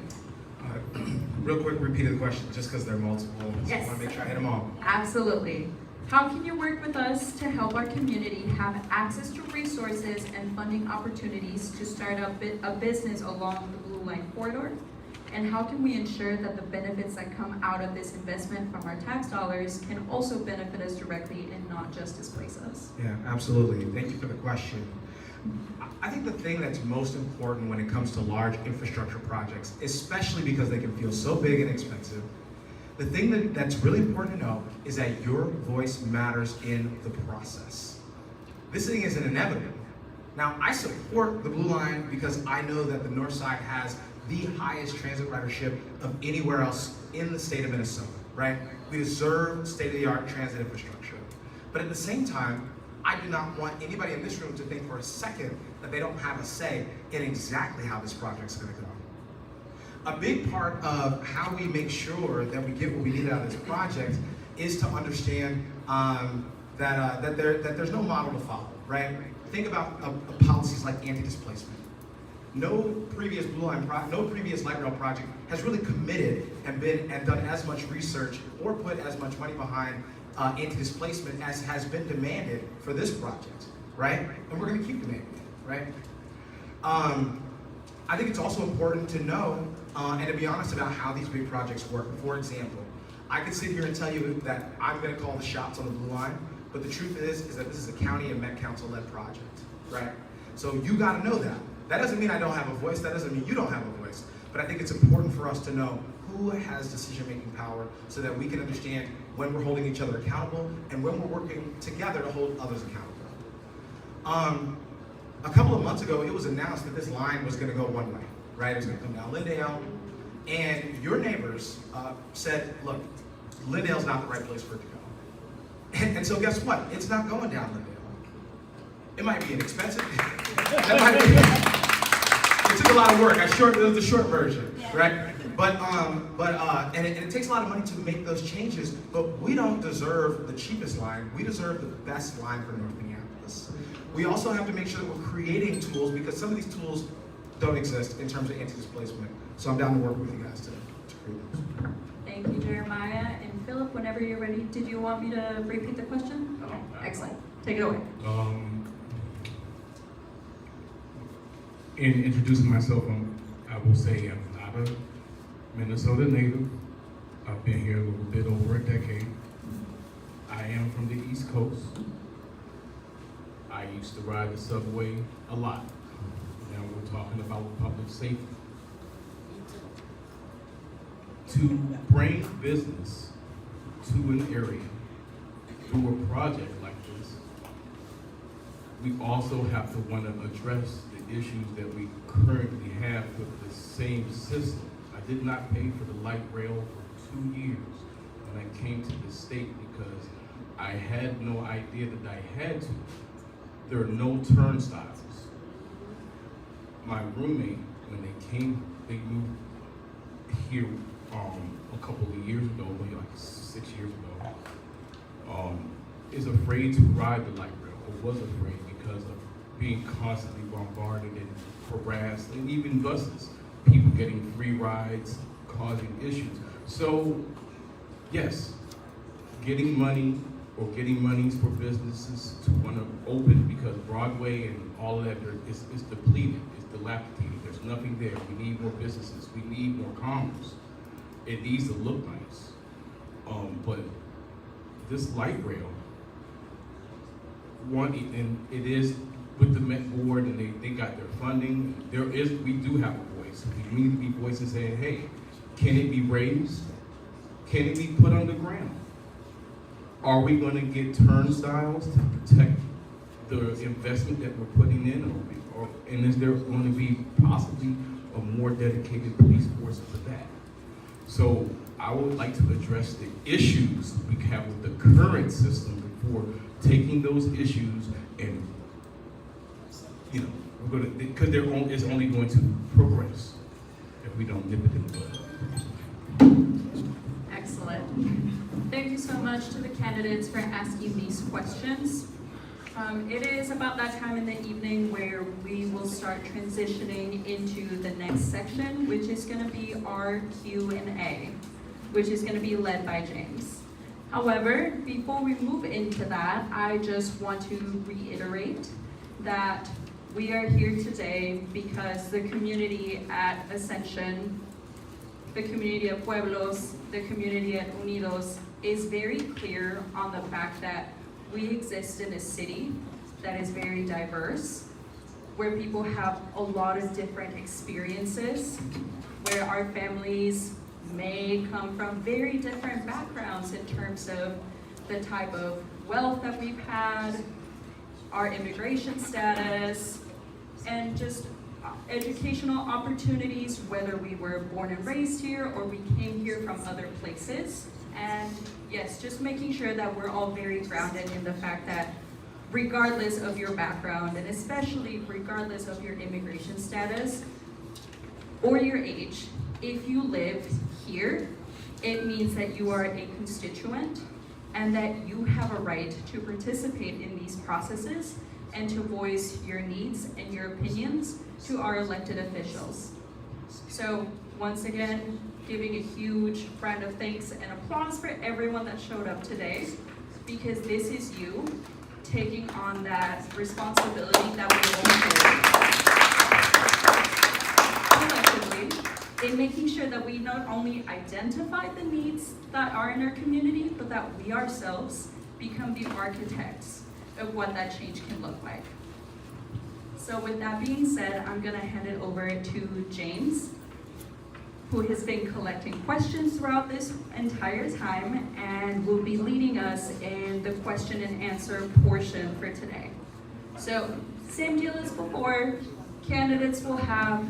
Real quick, repeat the question, just because there are multiple. Yes. I want to make sure I hit them all. Absolutely. How can you work with us to help our community have access to resources and funding opportunities to start a business along the Blue Line corridor? And how can we ensure that the benefits that come out of this investment from our tax dollars can also benefit us directly and not just displace us? Yeah, absolutely. Thank you for the question. I think the thing that's most important when it comes to large infrastructure projects, especially because they can feel so big and expensive, the thing that's really important to know is that your voice matters in the process. This thing isn't inevitable. Now, I support the Blue Line because I know that the North Side has the highest transit ridership of anywhere else in the state of Minnesota, right? We deserve state-of-the-art transit infrastructure. But at the same time, I do not want anybody in this room to think for a second that they don't have a say in exactly how this project's gonna go. A big part of how we make sure that we get what we need out of this project is to understand that there's no model to follow, right? Think about policies like anti-displacement. No previous light rail project has really committed and done as much research or put as much money behind anti-displacement as has been demanded for this project, right? And we're going to keep demanding it, right? I think it's also important to know and to be honest about how these big projects work. For example, I could sit here and tell you that I'm going to call the shots on the Blue Line, but the truth is that this is a county and Met Council-led project, right? So you got to know that. That doesn't mean I don't have a voice. That doesn't mean you don't have a voice. But I think it's important for us to know who has decision-making power so that we can understand when we're holding each other accountable and when we're working together to hold others accountable. A couple of months ago, it was announced that this line was going to go one way, right? It was going to come down Lindale, and your neighbors said, look, Lindale's not the right place for it to go. And so guess what? It's not going down Lindale. It might be inexpensive. It took a lot of work. It was the short version, right? And it takes a lot of money to make those changes, but we don't deserve the cheapest line. We deserve the best line for North Minneapolis. We also have to make sure that we're creating tools because some of these tools don't exist in terms of anti-displacement. So I'm down to work with you guys to create those. Thank you, Jeremiah. And Philip, whenever you're ready, did you want me to repeat the question? Okay, excellent. Take it away. In introducing myself, I will say I'm not a Minnesota native. I've been here a little bit over a decade. I am from the East Coast. I used to ride the subway a lot. Now we're talking about public safety. To bring business to an area through a project like this, we also have to want to address the issues that we currently have with the same system. I did not pay for the light rail for 2 years when I came to the state because I had no idea that I had to. There are no turnstiles. My roommate, when they moved here a couple of years ago, maybe like 6 years ago, is afraid to ride the light rail, or was afraid because of being constantly bombarded and harassed, and even buses, people getting free rides, causing issues. So, yes, getting money or getting monies for businesses to want to open because Broadway and all of that is depleted, it's dilapidated, there's nothing there. We need more businesses, we need more commerce. It needs to look nice. But this light rail and it is with the Met Board, and they got their funding. We do have a voice. We need to be voicing saying, hey, can it be raised? Can it be put underground? Are we going to get turnstiles to protect the investment that we're putting in? And is there going to be possibly a more dedicated police force for that? So I would like to address the issues we have with the current system before taking those issues and, we're going to, because it's only going to progress if we don't nip it in the bud. Excellent. Thank you so much to the candidates for asking these questions. It is about that time in the evening where we will start transitioning into the next section, which is going to be our Q&A, which is going to be led by James. However, before we move into that, I just want to reiterate that we are here today because the community at Ascension, the community of Pueblos, the community at Unidos is very clear on the fact that we exist in a city that is very diverse, where people have a lot of different experiences, where our families may come from very different backgrounds in terms of the type of wealth that we've had, our immigration status, and just educational opportunities, whether we were born and raised here or we came here from other places. And yes, just making sure that we're all very grounded in the fact that regardless of your background, and especially regardless of your immigration status or your age, if you live here, it means that you are a constituent and that you have a right to participate in these processes and to voice your needs and your opinions to our elected officials. So once again, giving a huge round of thanks and applause for everyone that showed up today, because this is you taking on that responsibility that we all collectively in making sure that we not only identify the needs that are in our community, but that we ourselves become the architects of what that change can look like. So with that being said, I'm gonna hand it over to James, who has been collecting questions throughout this entire time and will be leading us in the question and answer portion for today. So same deal as before, candidates will have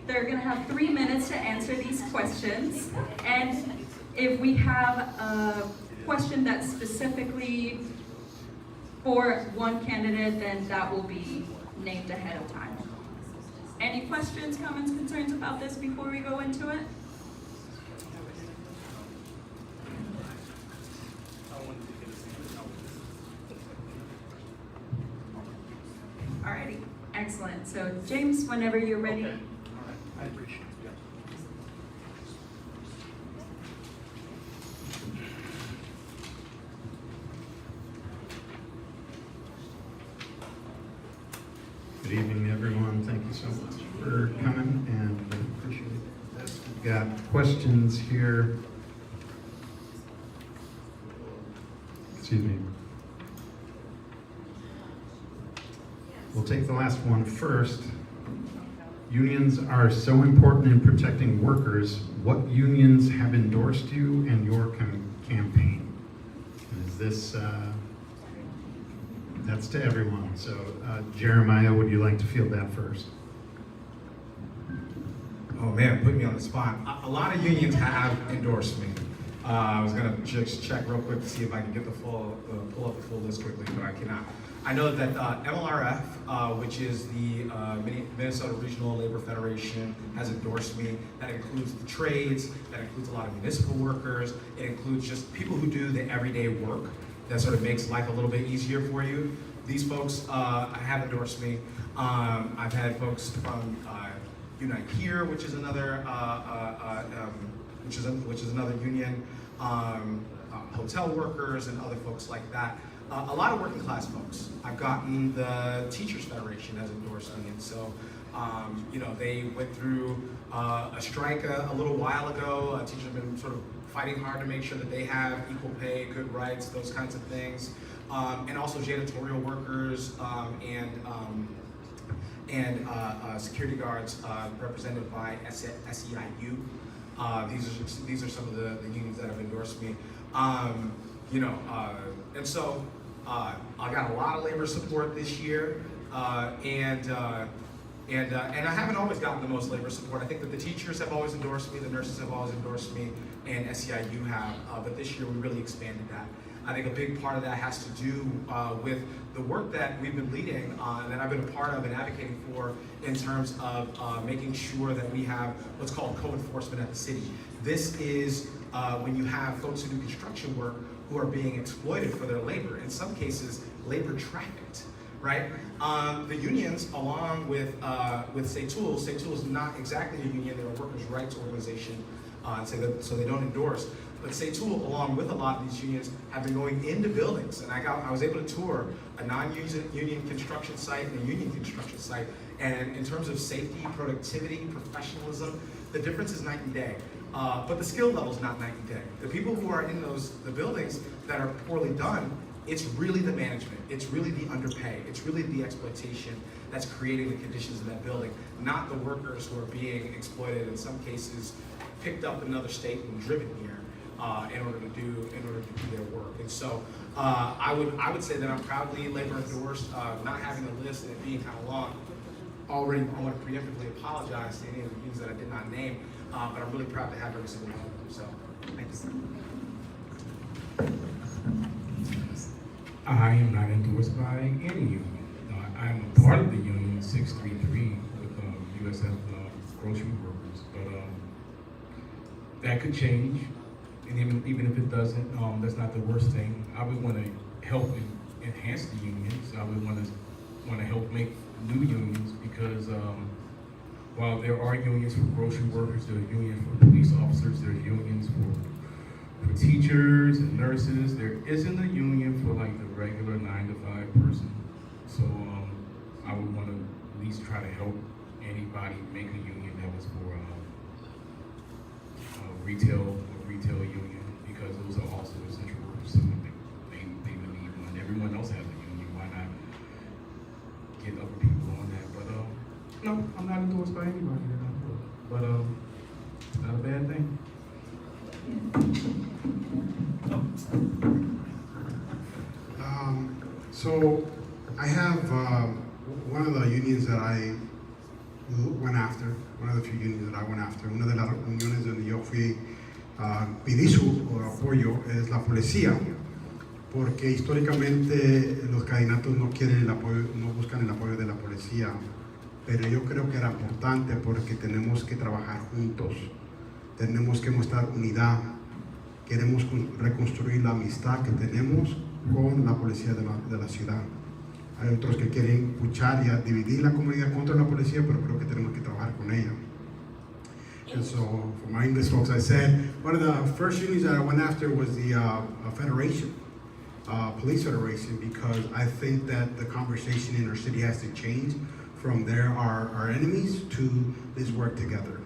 they're gonna have 3 minutes to answer these questions. And if we have a question that's specifically for one candidate, then that will be named ahead of time. Any questions, comments, concerns about this before we go into it? Alrighty, excellent. So James, whenever you're ready. Okay. All right, I appreciate it. Good evening, everyone. Thank you so much for coming, and I appreciate it. We've got questions here. Excuse me. We'll take the last one first. Unions are so important in protecting workers. What unions have endorsed you and your campaign? Is this, that's to everyone. So Jeremiah, would you like to field that first? Oh man, put me on the spot. A lot of unions have endorsed me. I was gonna just check real quick to see if I can get the full, pull up the full list quickly, but I cannot. I know that MLRF, which is the Minnesota Regional Labor Federation, has endorsed me. That includes the trades, that includes a lot of municipal workers, it includes just people who do the everyday work that sort of makes life a little bit easier for you. These folks have endorsed me. I've had folks from Unite Here, which is another which is another union, hotel workers and other folks like that. A lot of working class folks. I've gotten the Teachers Federation has endorsed me, and so you know, they went through a strike a little while ago. Teachers have been sort of fighting hard to make sure that they have equal pay, good rights, those kinds of things. And also janitorial workers and security guards represented by SEIU. These are some of the unions that have endorsed me. And so I got a lot of labor support this year, and I haven't always gotten the most labor support. I think that the teachers have always endorsed me, the nurses have always endorsed me, and SEIU have, but this year we really expanded that. I think a big part of that has to do with the work that we've been leading on, that I've been a part of and advocating for in terms of making sure that we have what's called co-enforcement at the city. This is when you have folks who do construction work who are being exploited for their labor, in some cases labor trafficked, right? The unions, along with SEITUL is not exactly a union, they're a workers' rights organization, so they don't endorse. But SEITUL, along with a lot of these unions, have been going into buildings, and I was able to tour a non-union construction site and a union construction site, and in terms of safety, productivity, professionalism, the difference is night and day. But the skill level is not night and day. The people who are in the buildings that are poorly done, it's really the management, it's really the underpay, it's really the exploitation that's creating the conditions in that building, not the workers who are being exploited, in some cases picked up in another state and driven here in order to do their work. And so I would say that I'm proudly labor endorsed, not having a list and it being kind of long. Already, I want to preemptively apologize to any of the unions that I did not name, but I'm really proud to have every single one of them. So, thank you. I am not endorsed by any union. I'm a part of the union 633 with USF grocery workers, but that could change. And even if it doesn't, that's not the worst thing. I would want to help enhance the unions. I would want to help make new unions, because while there are unions for grocery workers, there are unions for police officers, there are unions for teachers and nurses. There isn't a union for like the regular 9-to-5 person. So I would want to at least try to help anybody make a union that was for retail union, because those are also essential workers. So they would need one. Everyone else has a union. Why not get other people on that? But no, I'm not endorsed by anybody that I know. But it's not a bad thing. So I have one of the unions that I went after, one of the few unions that I went after. Una de las uniones donde yo fui pedí su apoyo es la policía, porque históricamente los candidatos no quieren el apoyo, no buscan el apoyo de la policía, pero yo creo que era importante porque tenemos que trabajar juntos, tenemos que mostrar unidad, queremos reconstruir la amistad que tenemos con la policía de la ciudad. Hay otros que quieren luchar y dividir la comunidad contra la policía, pero creo que tenemos que trabajar con ella. And so, for my English folks, I said, one of the first unions that I went after was the Federation, Police Federation, because I think that the conversation in our city has to change from there are our enemies to let's work together.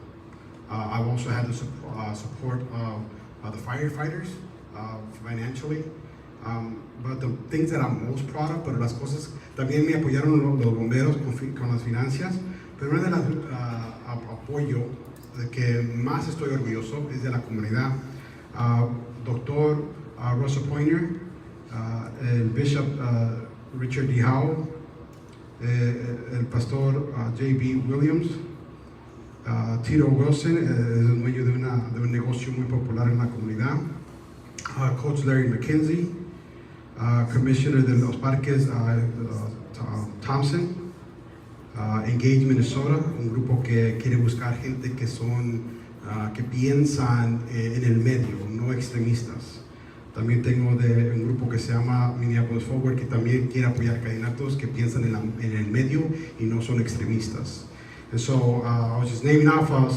I've also had the support of the firefighters financially. But the things that I'm most proud of, pero las cosas, también me apoyaron los bomberos con las finanzas, pero una de las apoyo de que más estoy orgulloso es de la comunidad. Doctor Russell Pointer, el Bishop Richard D. Howe, el pastor J.B. Williams, Tito Wilson, es el dueño de un negocio muy popular en la comunidad, Coach Larry McKenzie, Commissioner de los Parques Thompson, Engage Minnesota, un grupo que quiere buscar gente que que piensan en el medio, no extremistas. También tengo un grupo que se llama Minneapolis Forward, que también quiere apoyar candidatos que piensan en el medio y no son extremistas. And so I was just naming off a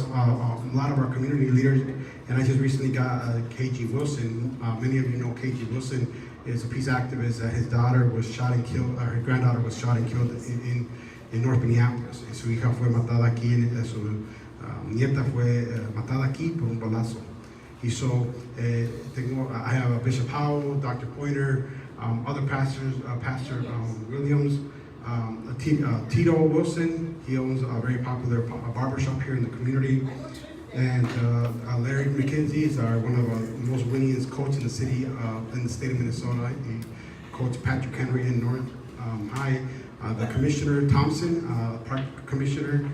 lot of our community leaders, and I just recently got KG Wilson. Many of you know KG Wilson is a peace activist. His daughter was shot and killed, her granddaughter was shot and killed in North Minneapolis. Su hija fue matada aquí, su nieta fue matada aquí por un balazo. I have Bishop Howell, Dr. Pointer, other pastors, Pastor Williams, Tito Wilson. He owns a very popular barbershop here in the community. And Larry McKenzie is one of the most winningest coaches in the city, in the state of Minnesota. He coached Patrick Henry in North High. The Commissioner Thompson, Park Commissioner.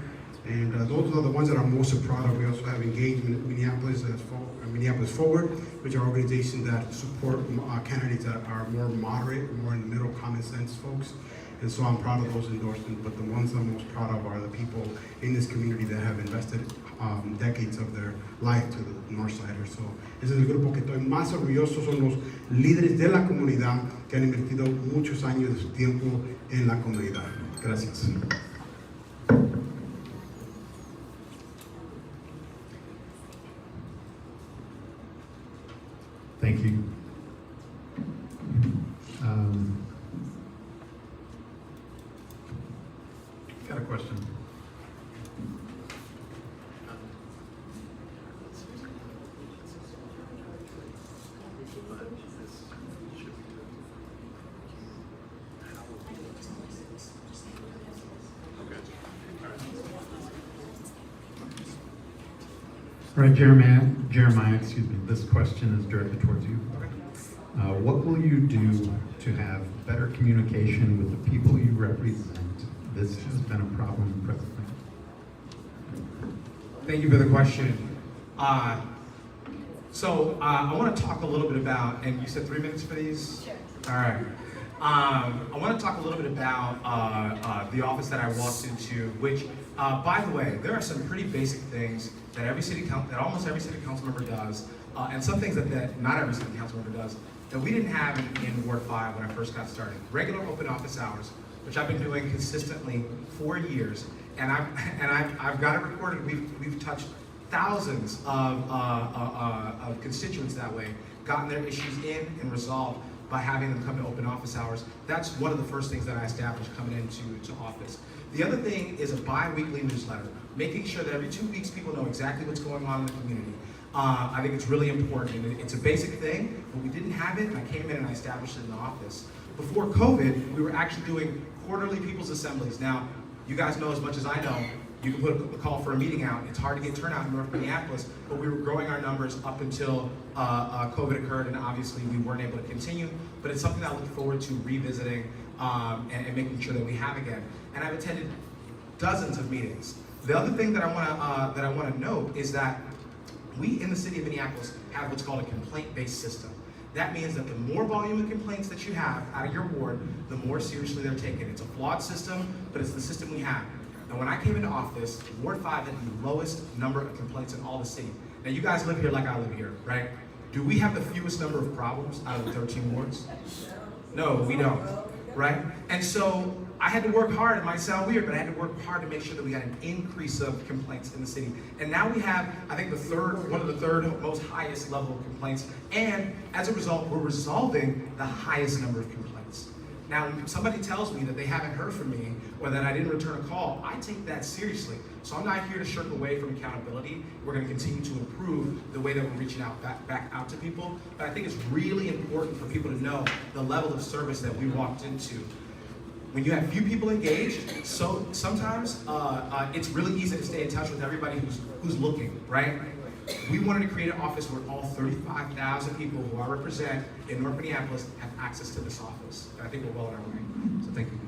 And those are the ones that I'm most proud of. We also have Engagement Minneapolis Forward, which are organizations that support candidates that are more moderate, more in the middle, common sense folks. And so I'm proud of those endorsements, but the ones I'm most proud of are the people in this community that have invested decades of their life to the Northsiders. So ese es el grupo que estoy más orgulloso, son los líderes de la comunidad que han invertido muchos años de su tiempo en la comunidad. Gracias. Thank you. Got a question. All right, Jeremiah, excuse me, this question is directed towards you. What will you do to have better communication with the people you represent? This has been a problem presently. Thank you for the question. So I want to talk a little bit about, and you said 3 minutes for these? Sure. All right. I want to talk a little bit about the office that I walked into, which, by the way, there are some pretty basic things that almost every city council member does, and some things that not every city council member does, that we didn't have in Ward 5 when I first got started. Regular open office hours, which I've been doing consistently for years, and I've got it recorded. We've touched thousands of constituents that way, gotten their issues in and resolved by having them come to open office hours. That's one of the first things that I established coming into office. The other thing is a bi-weekly newsletter, making sure that every 2 weeks people know exactly what's going on in the community. I think it's really important, and it's a basic thing, but we didn't have it, and I came in and I established it in the office. Before COVID, we were actually doing quarterly people's assemblies. Now, you guys know as much as I know, you can put a call for a meeting out. It's hard to get turnout in North Minneapolis, but we were growing our numbers up until COVID occurred, and obviously we weren't able to continue, but it's something that I look forward to revisiting and making sure that we have again. And I've attended dozens of meetings. The other thing that I want to note is that we in the city of Minneapolis have what's called a complaint-based system. That means that the more volume of complaints that you have out of your ward, the more seriously they're taken. It's a flawed system, but it's the system we have. And when I came into office, Ward 5 had the lowest number of complaints in all the city. Now you guys live here like I live here, right? Do we have the fewest number of problems out of the 13 wards? No, we don't, right? And so I had to work hard. It might sound weird, but I had to work hard to make sure that we got an increase of complaints in the city. And now we have, I think, one of the third most highest level of complaints. And as a result, we're resolving the highest number of complaints. Now, when somebody tells me that they haven't heard from me or that I didn't return a call, I take that seriously. So I'm not here to shirk away from accountability. We're going to continue to improve the way that we're reaching out back out to people. But I think it's really important for people to know the level of service that we walked into. When you have few people engaged, so sometimes it's really easy to stay in touch with everybody who's looking, right? We wanted to create an office where all 35,000 people who I represent in North Minneapolis have access to this office. And I think we're well on our way. So thank you.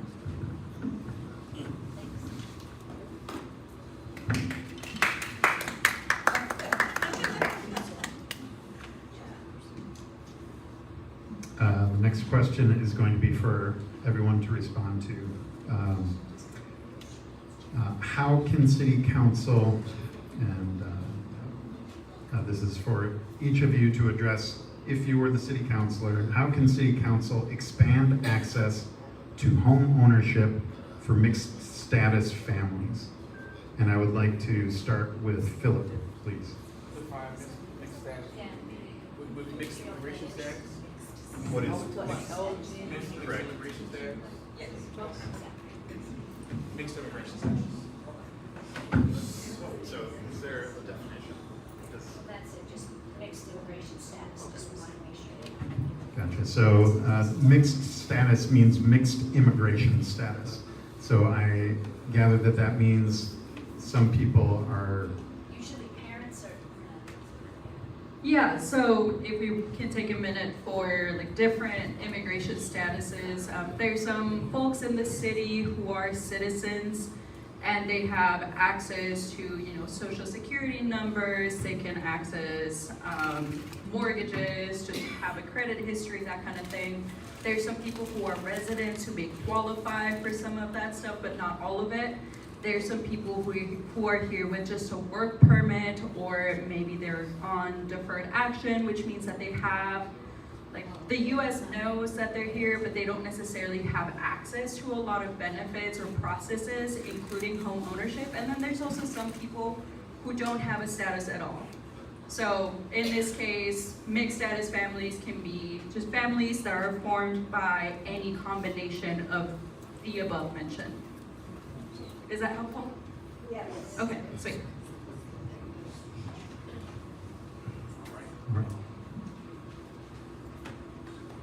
The next question is going to be for everyone to respond to. How can City Council, and this is for each of you to address, if you were the City Councilor, how can City Council expand access to home ownership for mixed status families? And I would like to start with Philip, please. Mixed status? With mixed immigration status? What is mixed immigration status? Yes. Mixed immigration status. So is there a definition? That's it, just mixed immigration status, just want to make sure. Gotcha. So mixed status means mixed immigration status. So I gather that that means some people are. Usually parents are. Yeah, so if we can take a minute for like different immigration statuses, there's some folks in the city who are citizens and they have access to, you know, social security numbers, they can access mortgages, just have a credit history, that kind of thing. There's some people who are residents who may qualify for some of that stuff, but not all of it. There's some people who are here with just a work permit, or maybe they're on deferred action, which means that they have, like, the US knows that they're here, but they don't necessarily have access to a lot of benefits or processes, including home ownership. And then there's also some people who don't have a status at all. So in this case, mixed status families can be just families that are formed by any combination of the above mentioned. Is that helpful? Yes. Okay, sweet.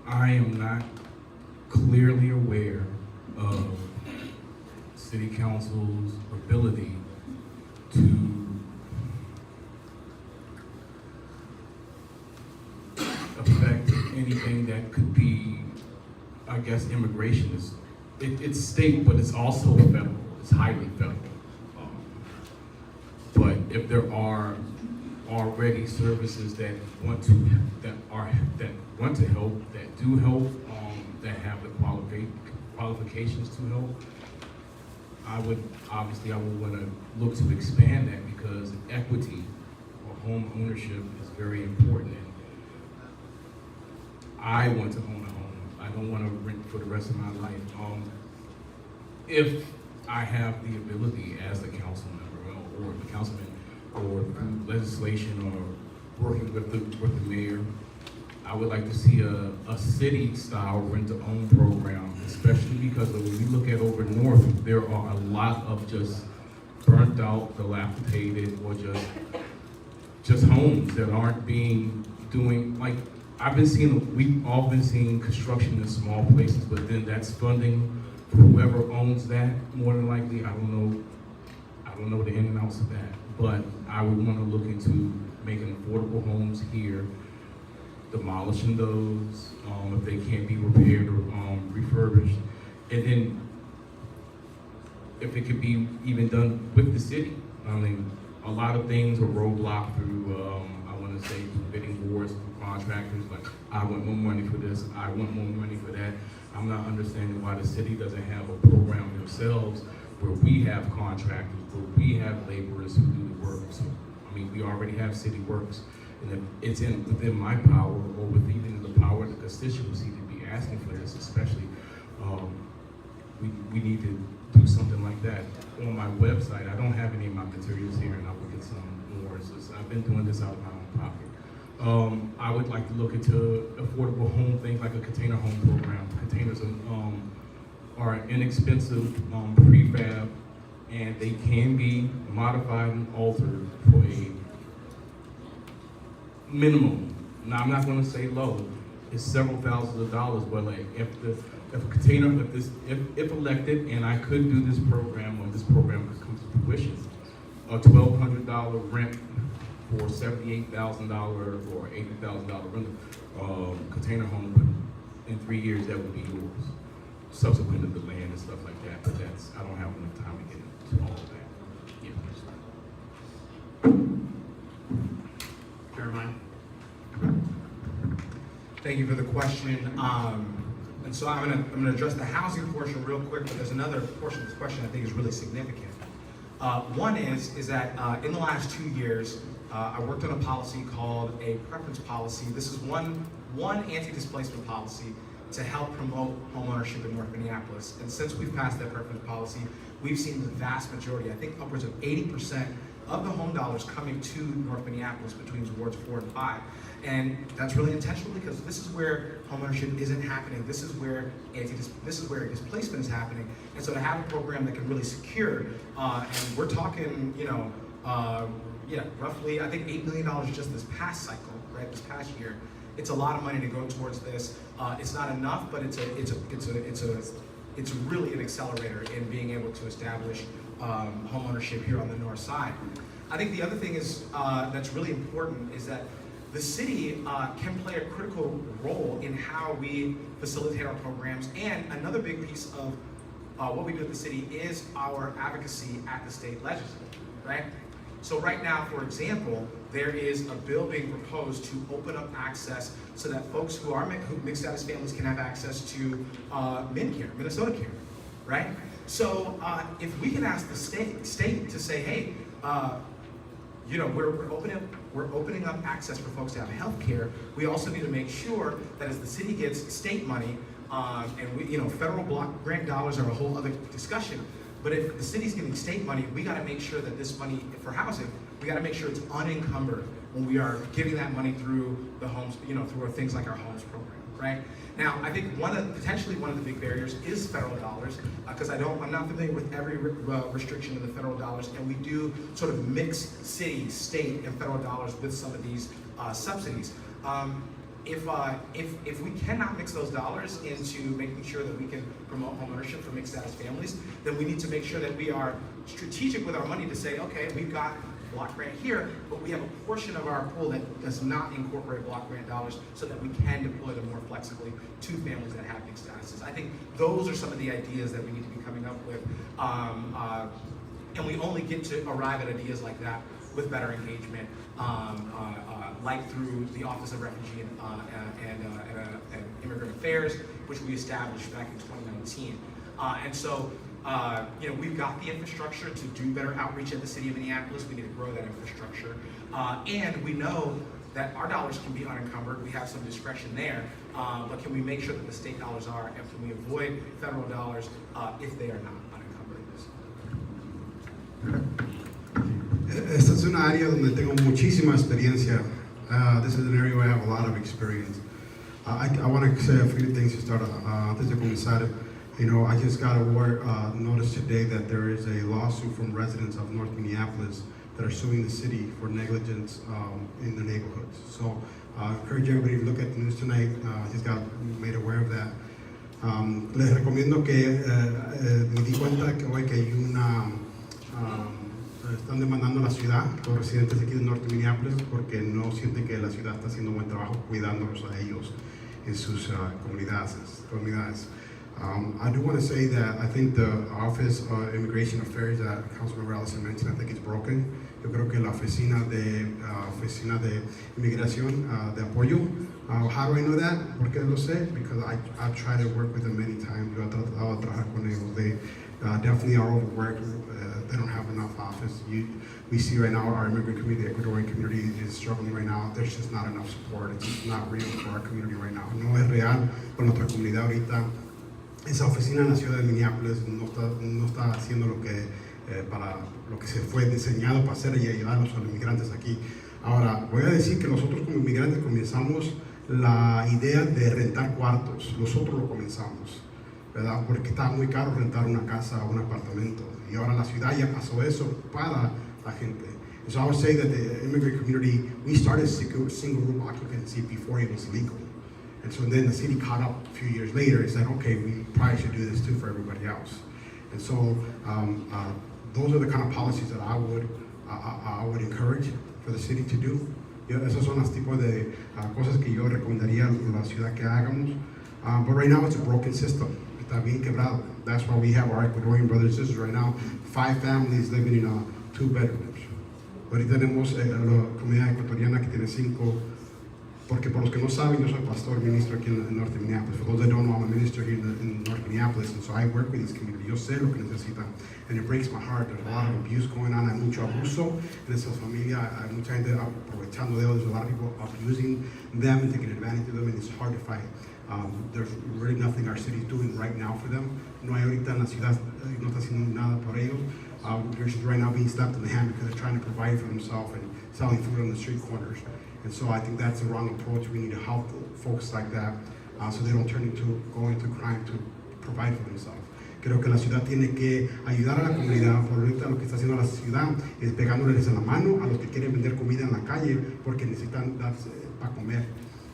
I am not clearly aware of City Council's ability to affect anything that could be, I guess, immigration is, it's state, but it's also federal. It's highly federal. But if there are already services that want to help, that do help, that have the qualifications to help, I would want to look to expand that, because equity or home ownership is very important. And I want to own a home. I don't want to rent for the rest of my life. If I have the ability as the council member or the councilman, or through legislation or working with the mayor, I would like to see a city-style rent-to-own program, especially because when we look at over north, there are a lot of just burnt out, dilapidated, or just homes that aren't doing, like, we've all been seeing construction in small places, but then that's funding for whoever owns that, more than likely. I don't know the in and outs of that, but I would want to look into making affordable homes here, demolishing those if they can't be repaired or refurbished, and then if it could be even done with the city. I mean, a lot of things were roadblocked through, I want to say, bidding wars with contractors, like, I want more money for this, I want more money for that. I'm not understanding why the city doesn't have a program themselves where we have contractors, where we have laborers who do the work. So, I mean, we already have city works, and if it's within my power, or within the power of the constituency, to be asking for this, especially, we need to do something like that. On my website, I don't have any of my materials here, and I will get some more. I've been doing this out of my own pocket. I would like to look into affordable home things like a container home program. Containers are an inexpensive prefab, and they can be modified and altered for a minimum. Now, I'm not going to say low. It's several thousands of dollars, but like if elected, and I could do this program, or this program comes to fruition, a $1,200 rent for $78,000 or $80,000 rental container home, in 3 years that would be yours. Subsequent to the land and stuff like that, but I don't have enough time to get into all of that. Yeah. Jeremiah. Thank you for the question. And so I'm gonna address the housing portion real quick, but there's another portion of this question I think is really significant. One is that in the last 2 years, I worked on a policy called a preference policy. This is one anti-displacement policy to help promote homeownership in North Minneapolis. And since we've passed that preference policy, we've seen the vast majority, I think upwards of 80% of the home dollars coming to North Minneapolis between wards 4 and 5. And that's really intentional, because this is where homeownership isn't happening. This is where displacement is happening. And so to have a program that can really secure, and we're talking, roughly, I think $8 million just this past cycle, right, this past year. It's a lot of money to go towards this. It's not enough, but it's really an accelerator in being able to establish home ownership here on the north side. I think the other thing is that's really important is that the city can play a critical role in how we facilitate our programs, and another big piece of what we do at the city is our advocacy at the state legislature, right? So right now, for example, there is a bill being proposed to open up access so that folks who are mixed status families can have access to MinCare, Minnesota Care, right? So if we can ask the state to say, hey, you know, we're opening up access for folks to have health care, we also need to make sure that as the city gets state money, and we, you know, federal block grant dollars are a whole other discussion. But if the city's getting state money, we got to make sure that this money for housing, we got to make sure it's unencumbered when we are giving that money through the homes, you know, through things like our homes program, right? Now, I think potentially one of the big barriers is federal dollars, because I'm not familiar with every restriction of the federal dollars, and we do sort of mix city, state, and federal dollars with some of these subsidies. If we cannot mix those dollars into making sure that we can promote homeownership for mixed status families, then we need to make sure that we are strategic with our money to say, okay, we've got block grant here, but we have a portion of our pool that does not incorporate block grant dollars so that we can deploy them more flexibly to families that have mixed statuses. I think those are some of the ideas that we need to be coming up with. And we only get to arrive at ideas like that with better engagement, like through the Office of Refugee and Immigrant Affairs, which we established back in 2019. And so, you know, we've got the infrastructure to do better outreach at the city of Minneapolis. We need to grow that infrastructure. And we know that our dollars can be unencumbered. We have some discretion there. But can we make sure that the state dollars are, and can we avoid federal dollars if they are not unencumbered? Esta es una área donde tengo muchísima experiencia. This is an area where I have a lot of experience. I want to say a few things to start antes de comenzar. You know, I just got a notice today that there is a lawsuit from residents of North Minneapolis that are suing the city for negligence in the neighborhoods. So I encourage everybody to look at the news tonight. I just got made aware of that. Les recomiendo que me di cuenta que hoy que hay una están demandando a la ciudad, los residentes aquí de Norte Minneapolis, porque no sienten que la ciudad está haciendo un buen trabajo cuidándolos a ellos en sus comunidades. I do want to say that I think the Office of Immigration Affairs that Councilmember Ellison mentioned, I think it's broken. Yo creo que la oficina de inmigración de apoyo. How do I know that? ¿Por qué lo sé? Because I've tried to work with them many times. Yo he tratado de trabajar con ellos. They definitely are overworked. They don't have enough office. We see right now our immigrant community, the Ecuadorian community is struggling right now. There's just not enough support. It's just not real for our community right now. No es real con nuestra comunidad ahorita. Esa oficina en la ciudad de Minneapolis no está haciendo lo que para lo que se fue diseñado para hacer y ayudar a los inmigrantes aquí. Ahora, voy a decir que nosotros como inmigrantes comenzamos la idea de rentar cuartos. Nosotros lo comenzamos, ¿verdad? Porque estaba muy caro rentar una casa o un apartamento. Y ahora la ciudad ya pasó eso para la gente. And so I would say that the immigrant community, we started single room occupancy before it was legal. And so then the city caught up a few years later and said, okay, we probably should do this too for everybody else. And so those are the kind of policies that I would encourage for the city to do. Esos son los tipos de cosas que yo recomendaría a la ciudad que hagamos. But right now it's a broken system. Está bien quebrado. That's why we have our Ecuadorian brothers and sisters right now. 5 families living in 2 bedrooms. Ahorita tenemos la comunidad ecuatoriana que tiene 5. Porque por los que no saben, yo soy pastor, ministro aquí en North Minneapolis. For those that don't know, I'm a minister here in North Minneapolis, and so I work with this community. Yo sé lo que necesitan, and it breaks my heart. There's a lot of abuse going on. Hay mucho abuso en esas familias. Hay mucha gente aprovechando de ellos. There's a lot of people abusing them and taking advantage of them, and it's hard to fight. There's really nothing our city is doing right now for them. No hay ahorita en la ciudad, no está haciendo nada por ellos. They're just right now being slapped in the hand because they're trying to provide for themselves and selling food on the street corners. And so I think that's the wrong approach. We need to help folks like that so they don't go into crime to provide for themselves. Creo que la ciudad tiene que ayudar a la comunidad. Por ahorita lo que está haciendo la ciudad es pegándoles en la mano a los que quieren vender comida en la calle porque necesitan a comer.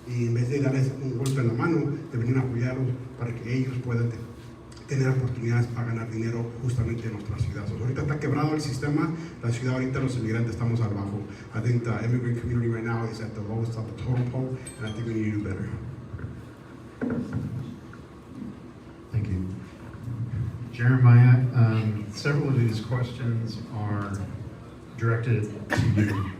Y en vez de darles un golpe en la mano, deberían apoyarlos para que ellos puedan tener oportunidades para ganar dinero justamente en nuestra ciudad. So, ahorita está quebrado el sistema, la ciudad ahorita los inmigrantes estamos al bajo. I think the immigrant community right now is at the lowest of the totem pole, and I think we need to do better. Thank you. Jeremiah, several of these questions are directed to you.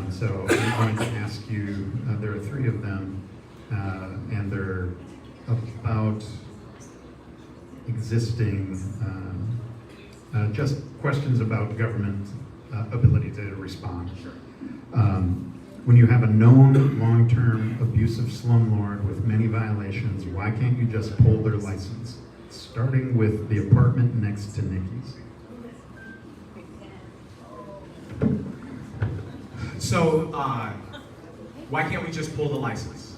So I'm going to ask you, there are three of them, and they're about existing, just questions about government ability to respond. When you have a known long-term abusive slumlord with many violations, why can't you just pull their license? Starting with the apartment next to Nikki's. So, why can't we just pull the license?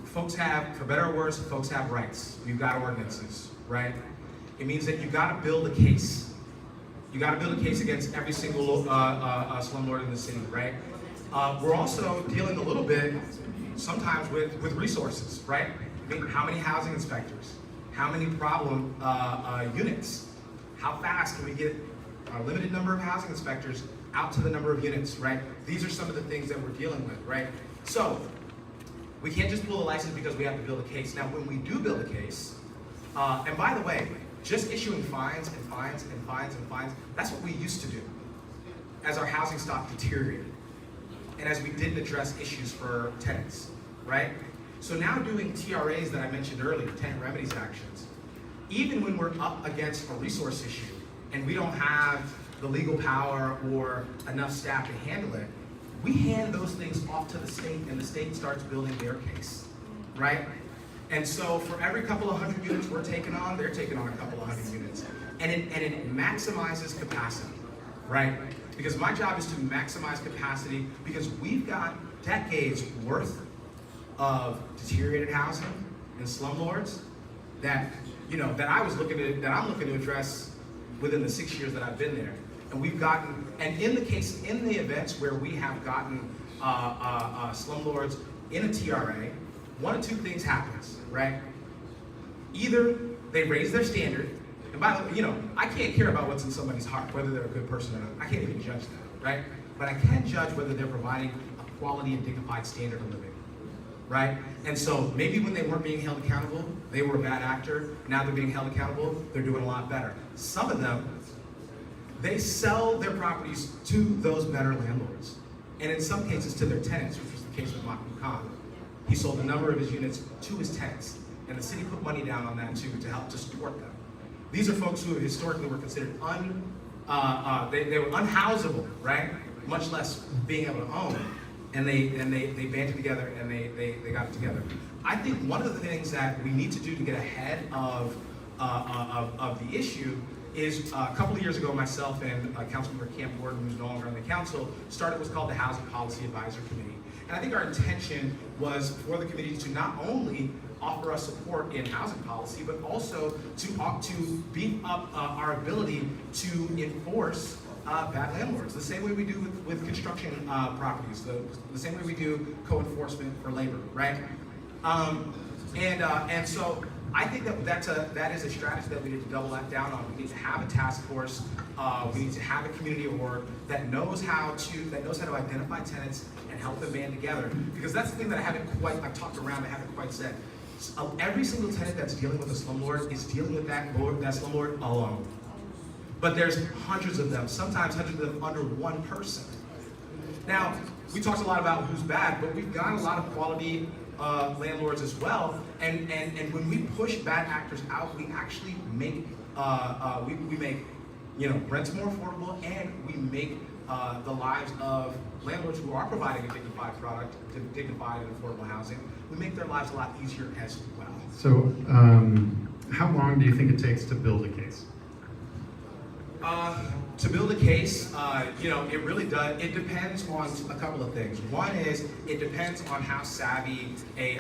Folks have, for better or worse, folks have rights. You've got ordinances, right? It means that you've got to build a case. You got to build a case against every single slumlord in the city, right? We're also dealing a little bit, sometimes, with resources, right? I mean, how many housing inspectors? How many problem units? How fast can we get a limited number of housing inspectors out to the number of units, right? These are some of the things that we're dealing with, right? So, we can't just pull a license because we have to build a case. Now, when we do build a case, and by the way, just issuing fines and fines and fines and fines, that's what we used to do as our housing stock deteriorated and as we didn't address issues for tenants, right? So now doing TRAs that I mentioned earlier, tenant remedies actions, even when we're up against a resource issue and we don't have the legal power or enough staff to handle it, we hand those things off to the state and the state starts building their case, right? And so for every couple of hundred units we're taking on, they're taking on a couple of hundred units. And it maximizes capacity, right? Because my job is to maximize capacity because we've got decades worth of deteriorated housing and slumlords that, you know, that I'm looking to address within the 6 years that I've been there. And we've gotten, and in the events where we have gotten slumlords in a TRA, one of two things happens, right? Either they raise their standard, and by the way, you know, I can't care about what's in somebody's heart, whether they're a good person or not. I can't even judge that, right? But I can judge whether they're providing a quality and dignified standard of living, right? And so maybe when they weren't being held accountable, they were a bad actor. Now they're being held accountable, they're doing a lot better. Some of them, they sell their properties to those better landlords. And in some cases to their tenants, which was the case with Mahmoud Khan. He sold a number of his units to his tenants. And the city put money down on that too to help to support them. These are folks who historically were considered they were unhousable, right? Much less being able to own. And they banded together and they got it together. I think one of the things that we need to do to get ahead of the issue is a couple of years ago, myself and Councilmember Camp Gordon, who's no longer on the council, started what's called the Housing Policy Advisory Committee. And I think our intention was for the committee to not only offer us support in housing policy, but also to beef up our ability to enforce bad landlords, the same way we do with construction properties, the same way we do co-enforcement for labor, right? And so I think that is a strategy that we need to double that down on. We need to have a task force. We need to have a community org that knows how to identify tenants and help them band together. Because that's the thing that I've talked around, I haven't quite said. Every single tenant that's dealing with a slumlord is dealing with that slumlord alone. But there's hundreds of them, sometimes hundreds of them under one person. Now, we talked a lot about who's bad, but we've got a lot of quality landlords as well. And when we push bad actors out, we actually make we make rents more affordable, and we make the lives of landlords who are providing a dignified product, dignified and affordable housing, we make their lives a lot easier as well. So, how long do you think it takes to build a case? To build a case, it really does. It depends on a couple of things. One is it depends on how savvy a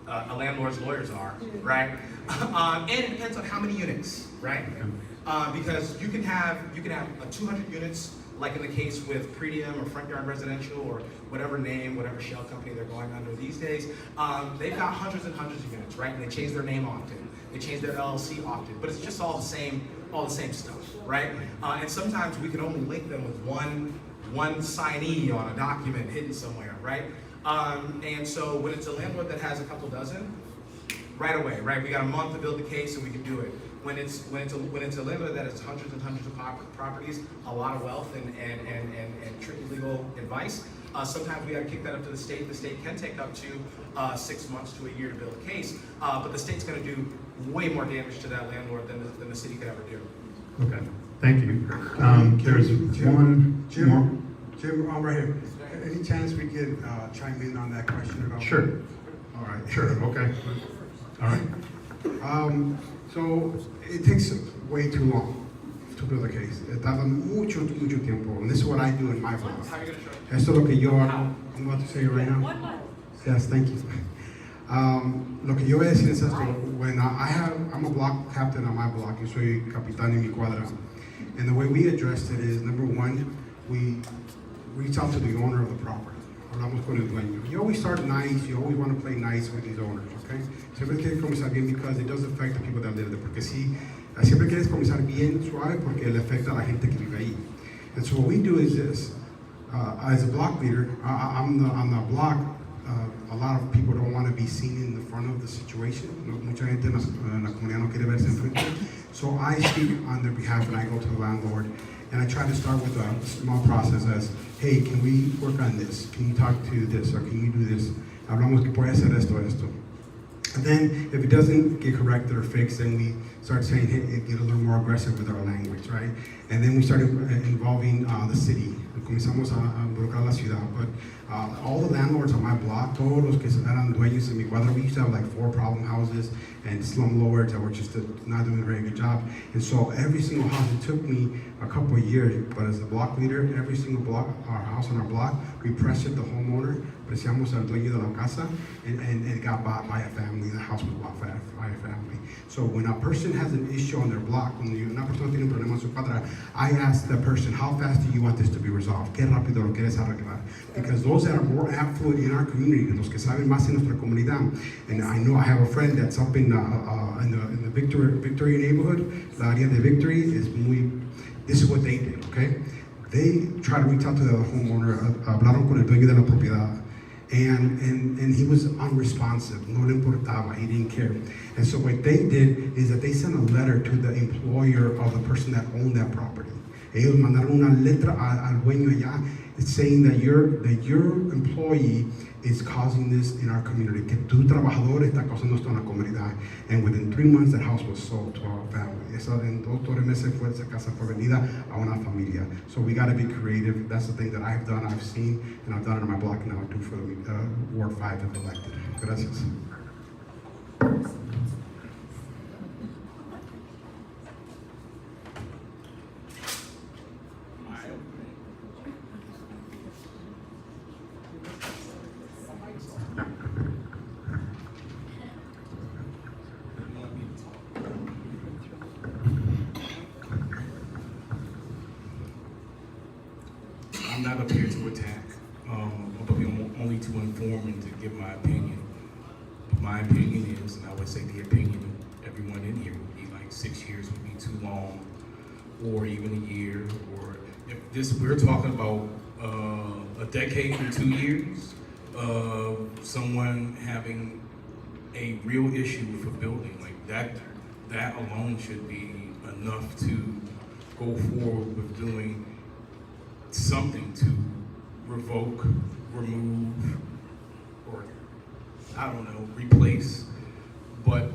landlord's lawyers are, right? And it depends on how many units, right? Because you can have 200 units like in the case with Pretium or Front Yard Residential or whatever name, whatever shell company they're going under these days, they've got hundreds and hundreds of units, right? And they change their name often. They change their LLC often, but it's just all the same stuff, right? And sometimes we can only link them with one signee on a document hidden somewhere, right? And so when it's a landlord that has a couple dozen, right away, right? We got a month to build the case and we can do it. When it's a landlord that has hundreds and hundreds of properties, a lot of wealth and tricky legal advice, sometimes we got to kick that up to the state. The state can take up to 6 months to a year to build a case, but the state's going to do way more damage to that landlord than the city could ever do. Okay, thank you. There's one more. Jim, right here. Any chance we could chime in on that question at all? Sure. All right. Sure, okay. All right. So it takes way too long to build a case. Tarda mucho tiempo. And this is what I do in my blog. Esto es lo que yo hago. I'm about to say it right now. 1 month. Yes, thank you. Lo que yo voy a decir es esto. When I'm a block captain on my block. Yo soy capitán en mi cuadra. And the way we addressed it is, number one, we reach out to the owner of the property. Hablamos con el dueño. You always start nice. You always want to play nice with these owners, okay? Siempre quieres comenzar bien because it does affect the people that live there. Porque sí, siempre quieres comenzar bien suave porque le afecta a la gente que vive ahí. And so what we do is this. As a block leader, on the block, a lot of people don't want to be seen in the front of the situation. Mucha gente en la comunidad no quiere verse enfrente. So I speak on their behalf and I go to the landlord. And I try to start with a small process as, hey, can we work on this? Can you talk to this? Or can you do this? Hablamos que puede hacer esto. And then if it doesn't get corrected or fixed, then we start saying, hey, get a little more aggressive with our language, right? And then we started involving the city. Comenzamos a involucrar la ciudad. But all the landlords on my block, todos los que eran dueños en mi cuadra, we used to have like 4 problem houses and slumlords that were just not doing a very good job. And so every single house, it took me a couple of years, but as a block leader, every single our house on our block, we pressured the homeowner, presionamos al dueño de la casa, and it got bought by a family. The house was bought by a family. So when a person has an issue on their block, when una persona tiene un problema en su cuadra, I ask the person, how fast do you want this to be resolved? ¿Qué rápido lo quieres arreglar? Because those that are more affluent in our community, los que saben más en nuestra comunidad, and I know I have a friend that's up in the Victory neighborhood, la área de Victory is this is what they did, okay? They tried to reach out to the homeowner, hablaron con el dueño de la propiedad, and he was unresponsive, no le importaba, he didn't care. And so what they did is that they sent a letter to the employer of the person that owned that property. Ellos mandaron una letra al dueño allá saying that your employee is causing this in our community, que tu trabajador está causando esto en la comunidad. And within 3 months, that house was sold to our family. En 2 meses esa casa fue vendida a una familia. So we got to be creative. That's the thing that I've done, I've seen, and I've done it on my block now, I do for the Ward 5 if elected. Gracias. I'm not up here to attack. I'm up here only to inform and to give my opinion. But my opinion is, and I would say the opinion of everyone in here would be like 6 years would be too long, or even a year, or if this, we're talking about a decade and 2 years of someone having a real issue with a building, like that alone should be enough to go forward with doing something to revoke, remove, or I don't know, replace. But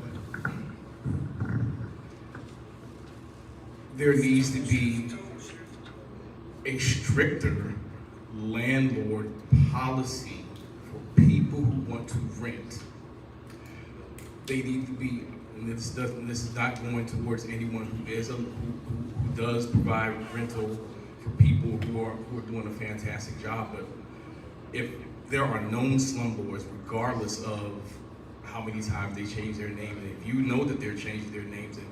there needs to be a stricter landlord policy for people who want to rent. They need to be, and this is not going towards anyone who does provide rental for people who are doing a fantastic job. But if there are known slumlords, regardless of how many times they change their name, and if you know that they're changing their names, and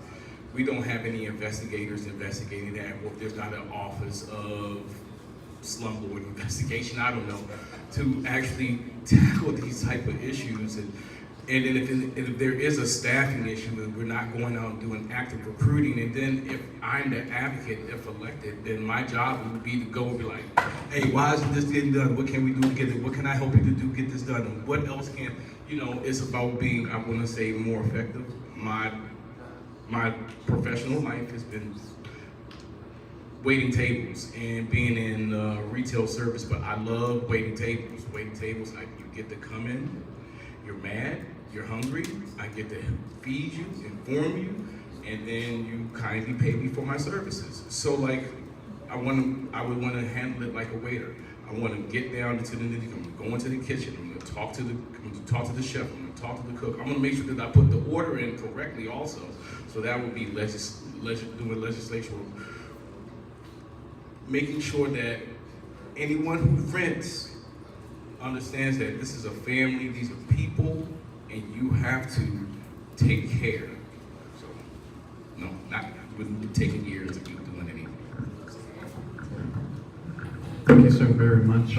we don't have any investigators investigating that, or if there's not an office of slumlord investigation, I don't know, to actually tackle these type of issues. And then if there is a staffing issue and we're not going out and doing active recruiting, and then if I'm the advocate, if elected, then my job would be to go and be like, hey, why isn't this getting done? What can we do to get it? What can I help you to do get this done? And what else can, you know, it's about being, I want to say, more effective. My professional life has been waiting tables and being in retail service, but I love waiting tables. Waiting tables, like you get to come in, you're mad, you're hungry, I get to feed you, inform you, and then you kindly pay me for my services. So like, I would want to handle it like a waiter. I want to get down to the nitty. I'm going to go into the kitchen. I'm going to talk to the chef. I'm going to talk to the cook. I'm going to make sure that I put the order in correctly also. So that would be doing legislation, making sure that anyone who rents understands that this is a family, these are people, and you have to take care. So, no, it wouldn't be taking years to be doing anything. Thank you so very much.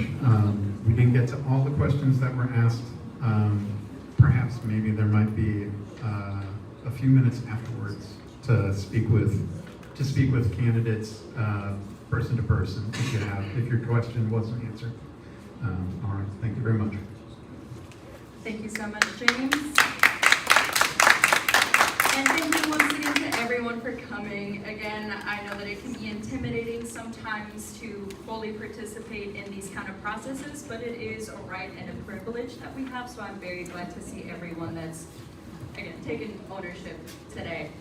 We didn't get to all the questions that were asked. Perhaps maybe there might be a few minutes afterwards to speak with candidates person to person if your question wasn't answered. All right, thank you very much. Thank you so much, James. And thank you once again to everyone for coming. Again, I know that it can be intimidating sometimes to fully participate in these kind of processes, but it is a right and a privilege that we have, so I'm very glad to see everyone that's, again, taking ownership today.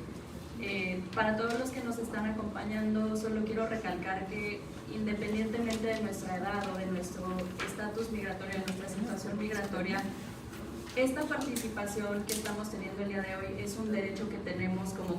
Para todos los que nos están acompañando, solo quiero recalcar que independientemente de nuestra edad o de nuestro estatus migratorio, de nuestra situación migratoria, esta participación que estamos teniendo el día de hoy es un derecho que tenemos como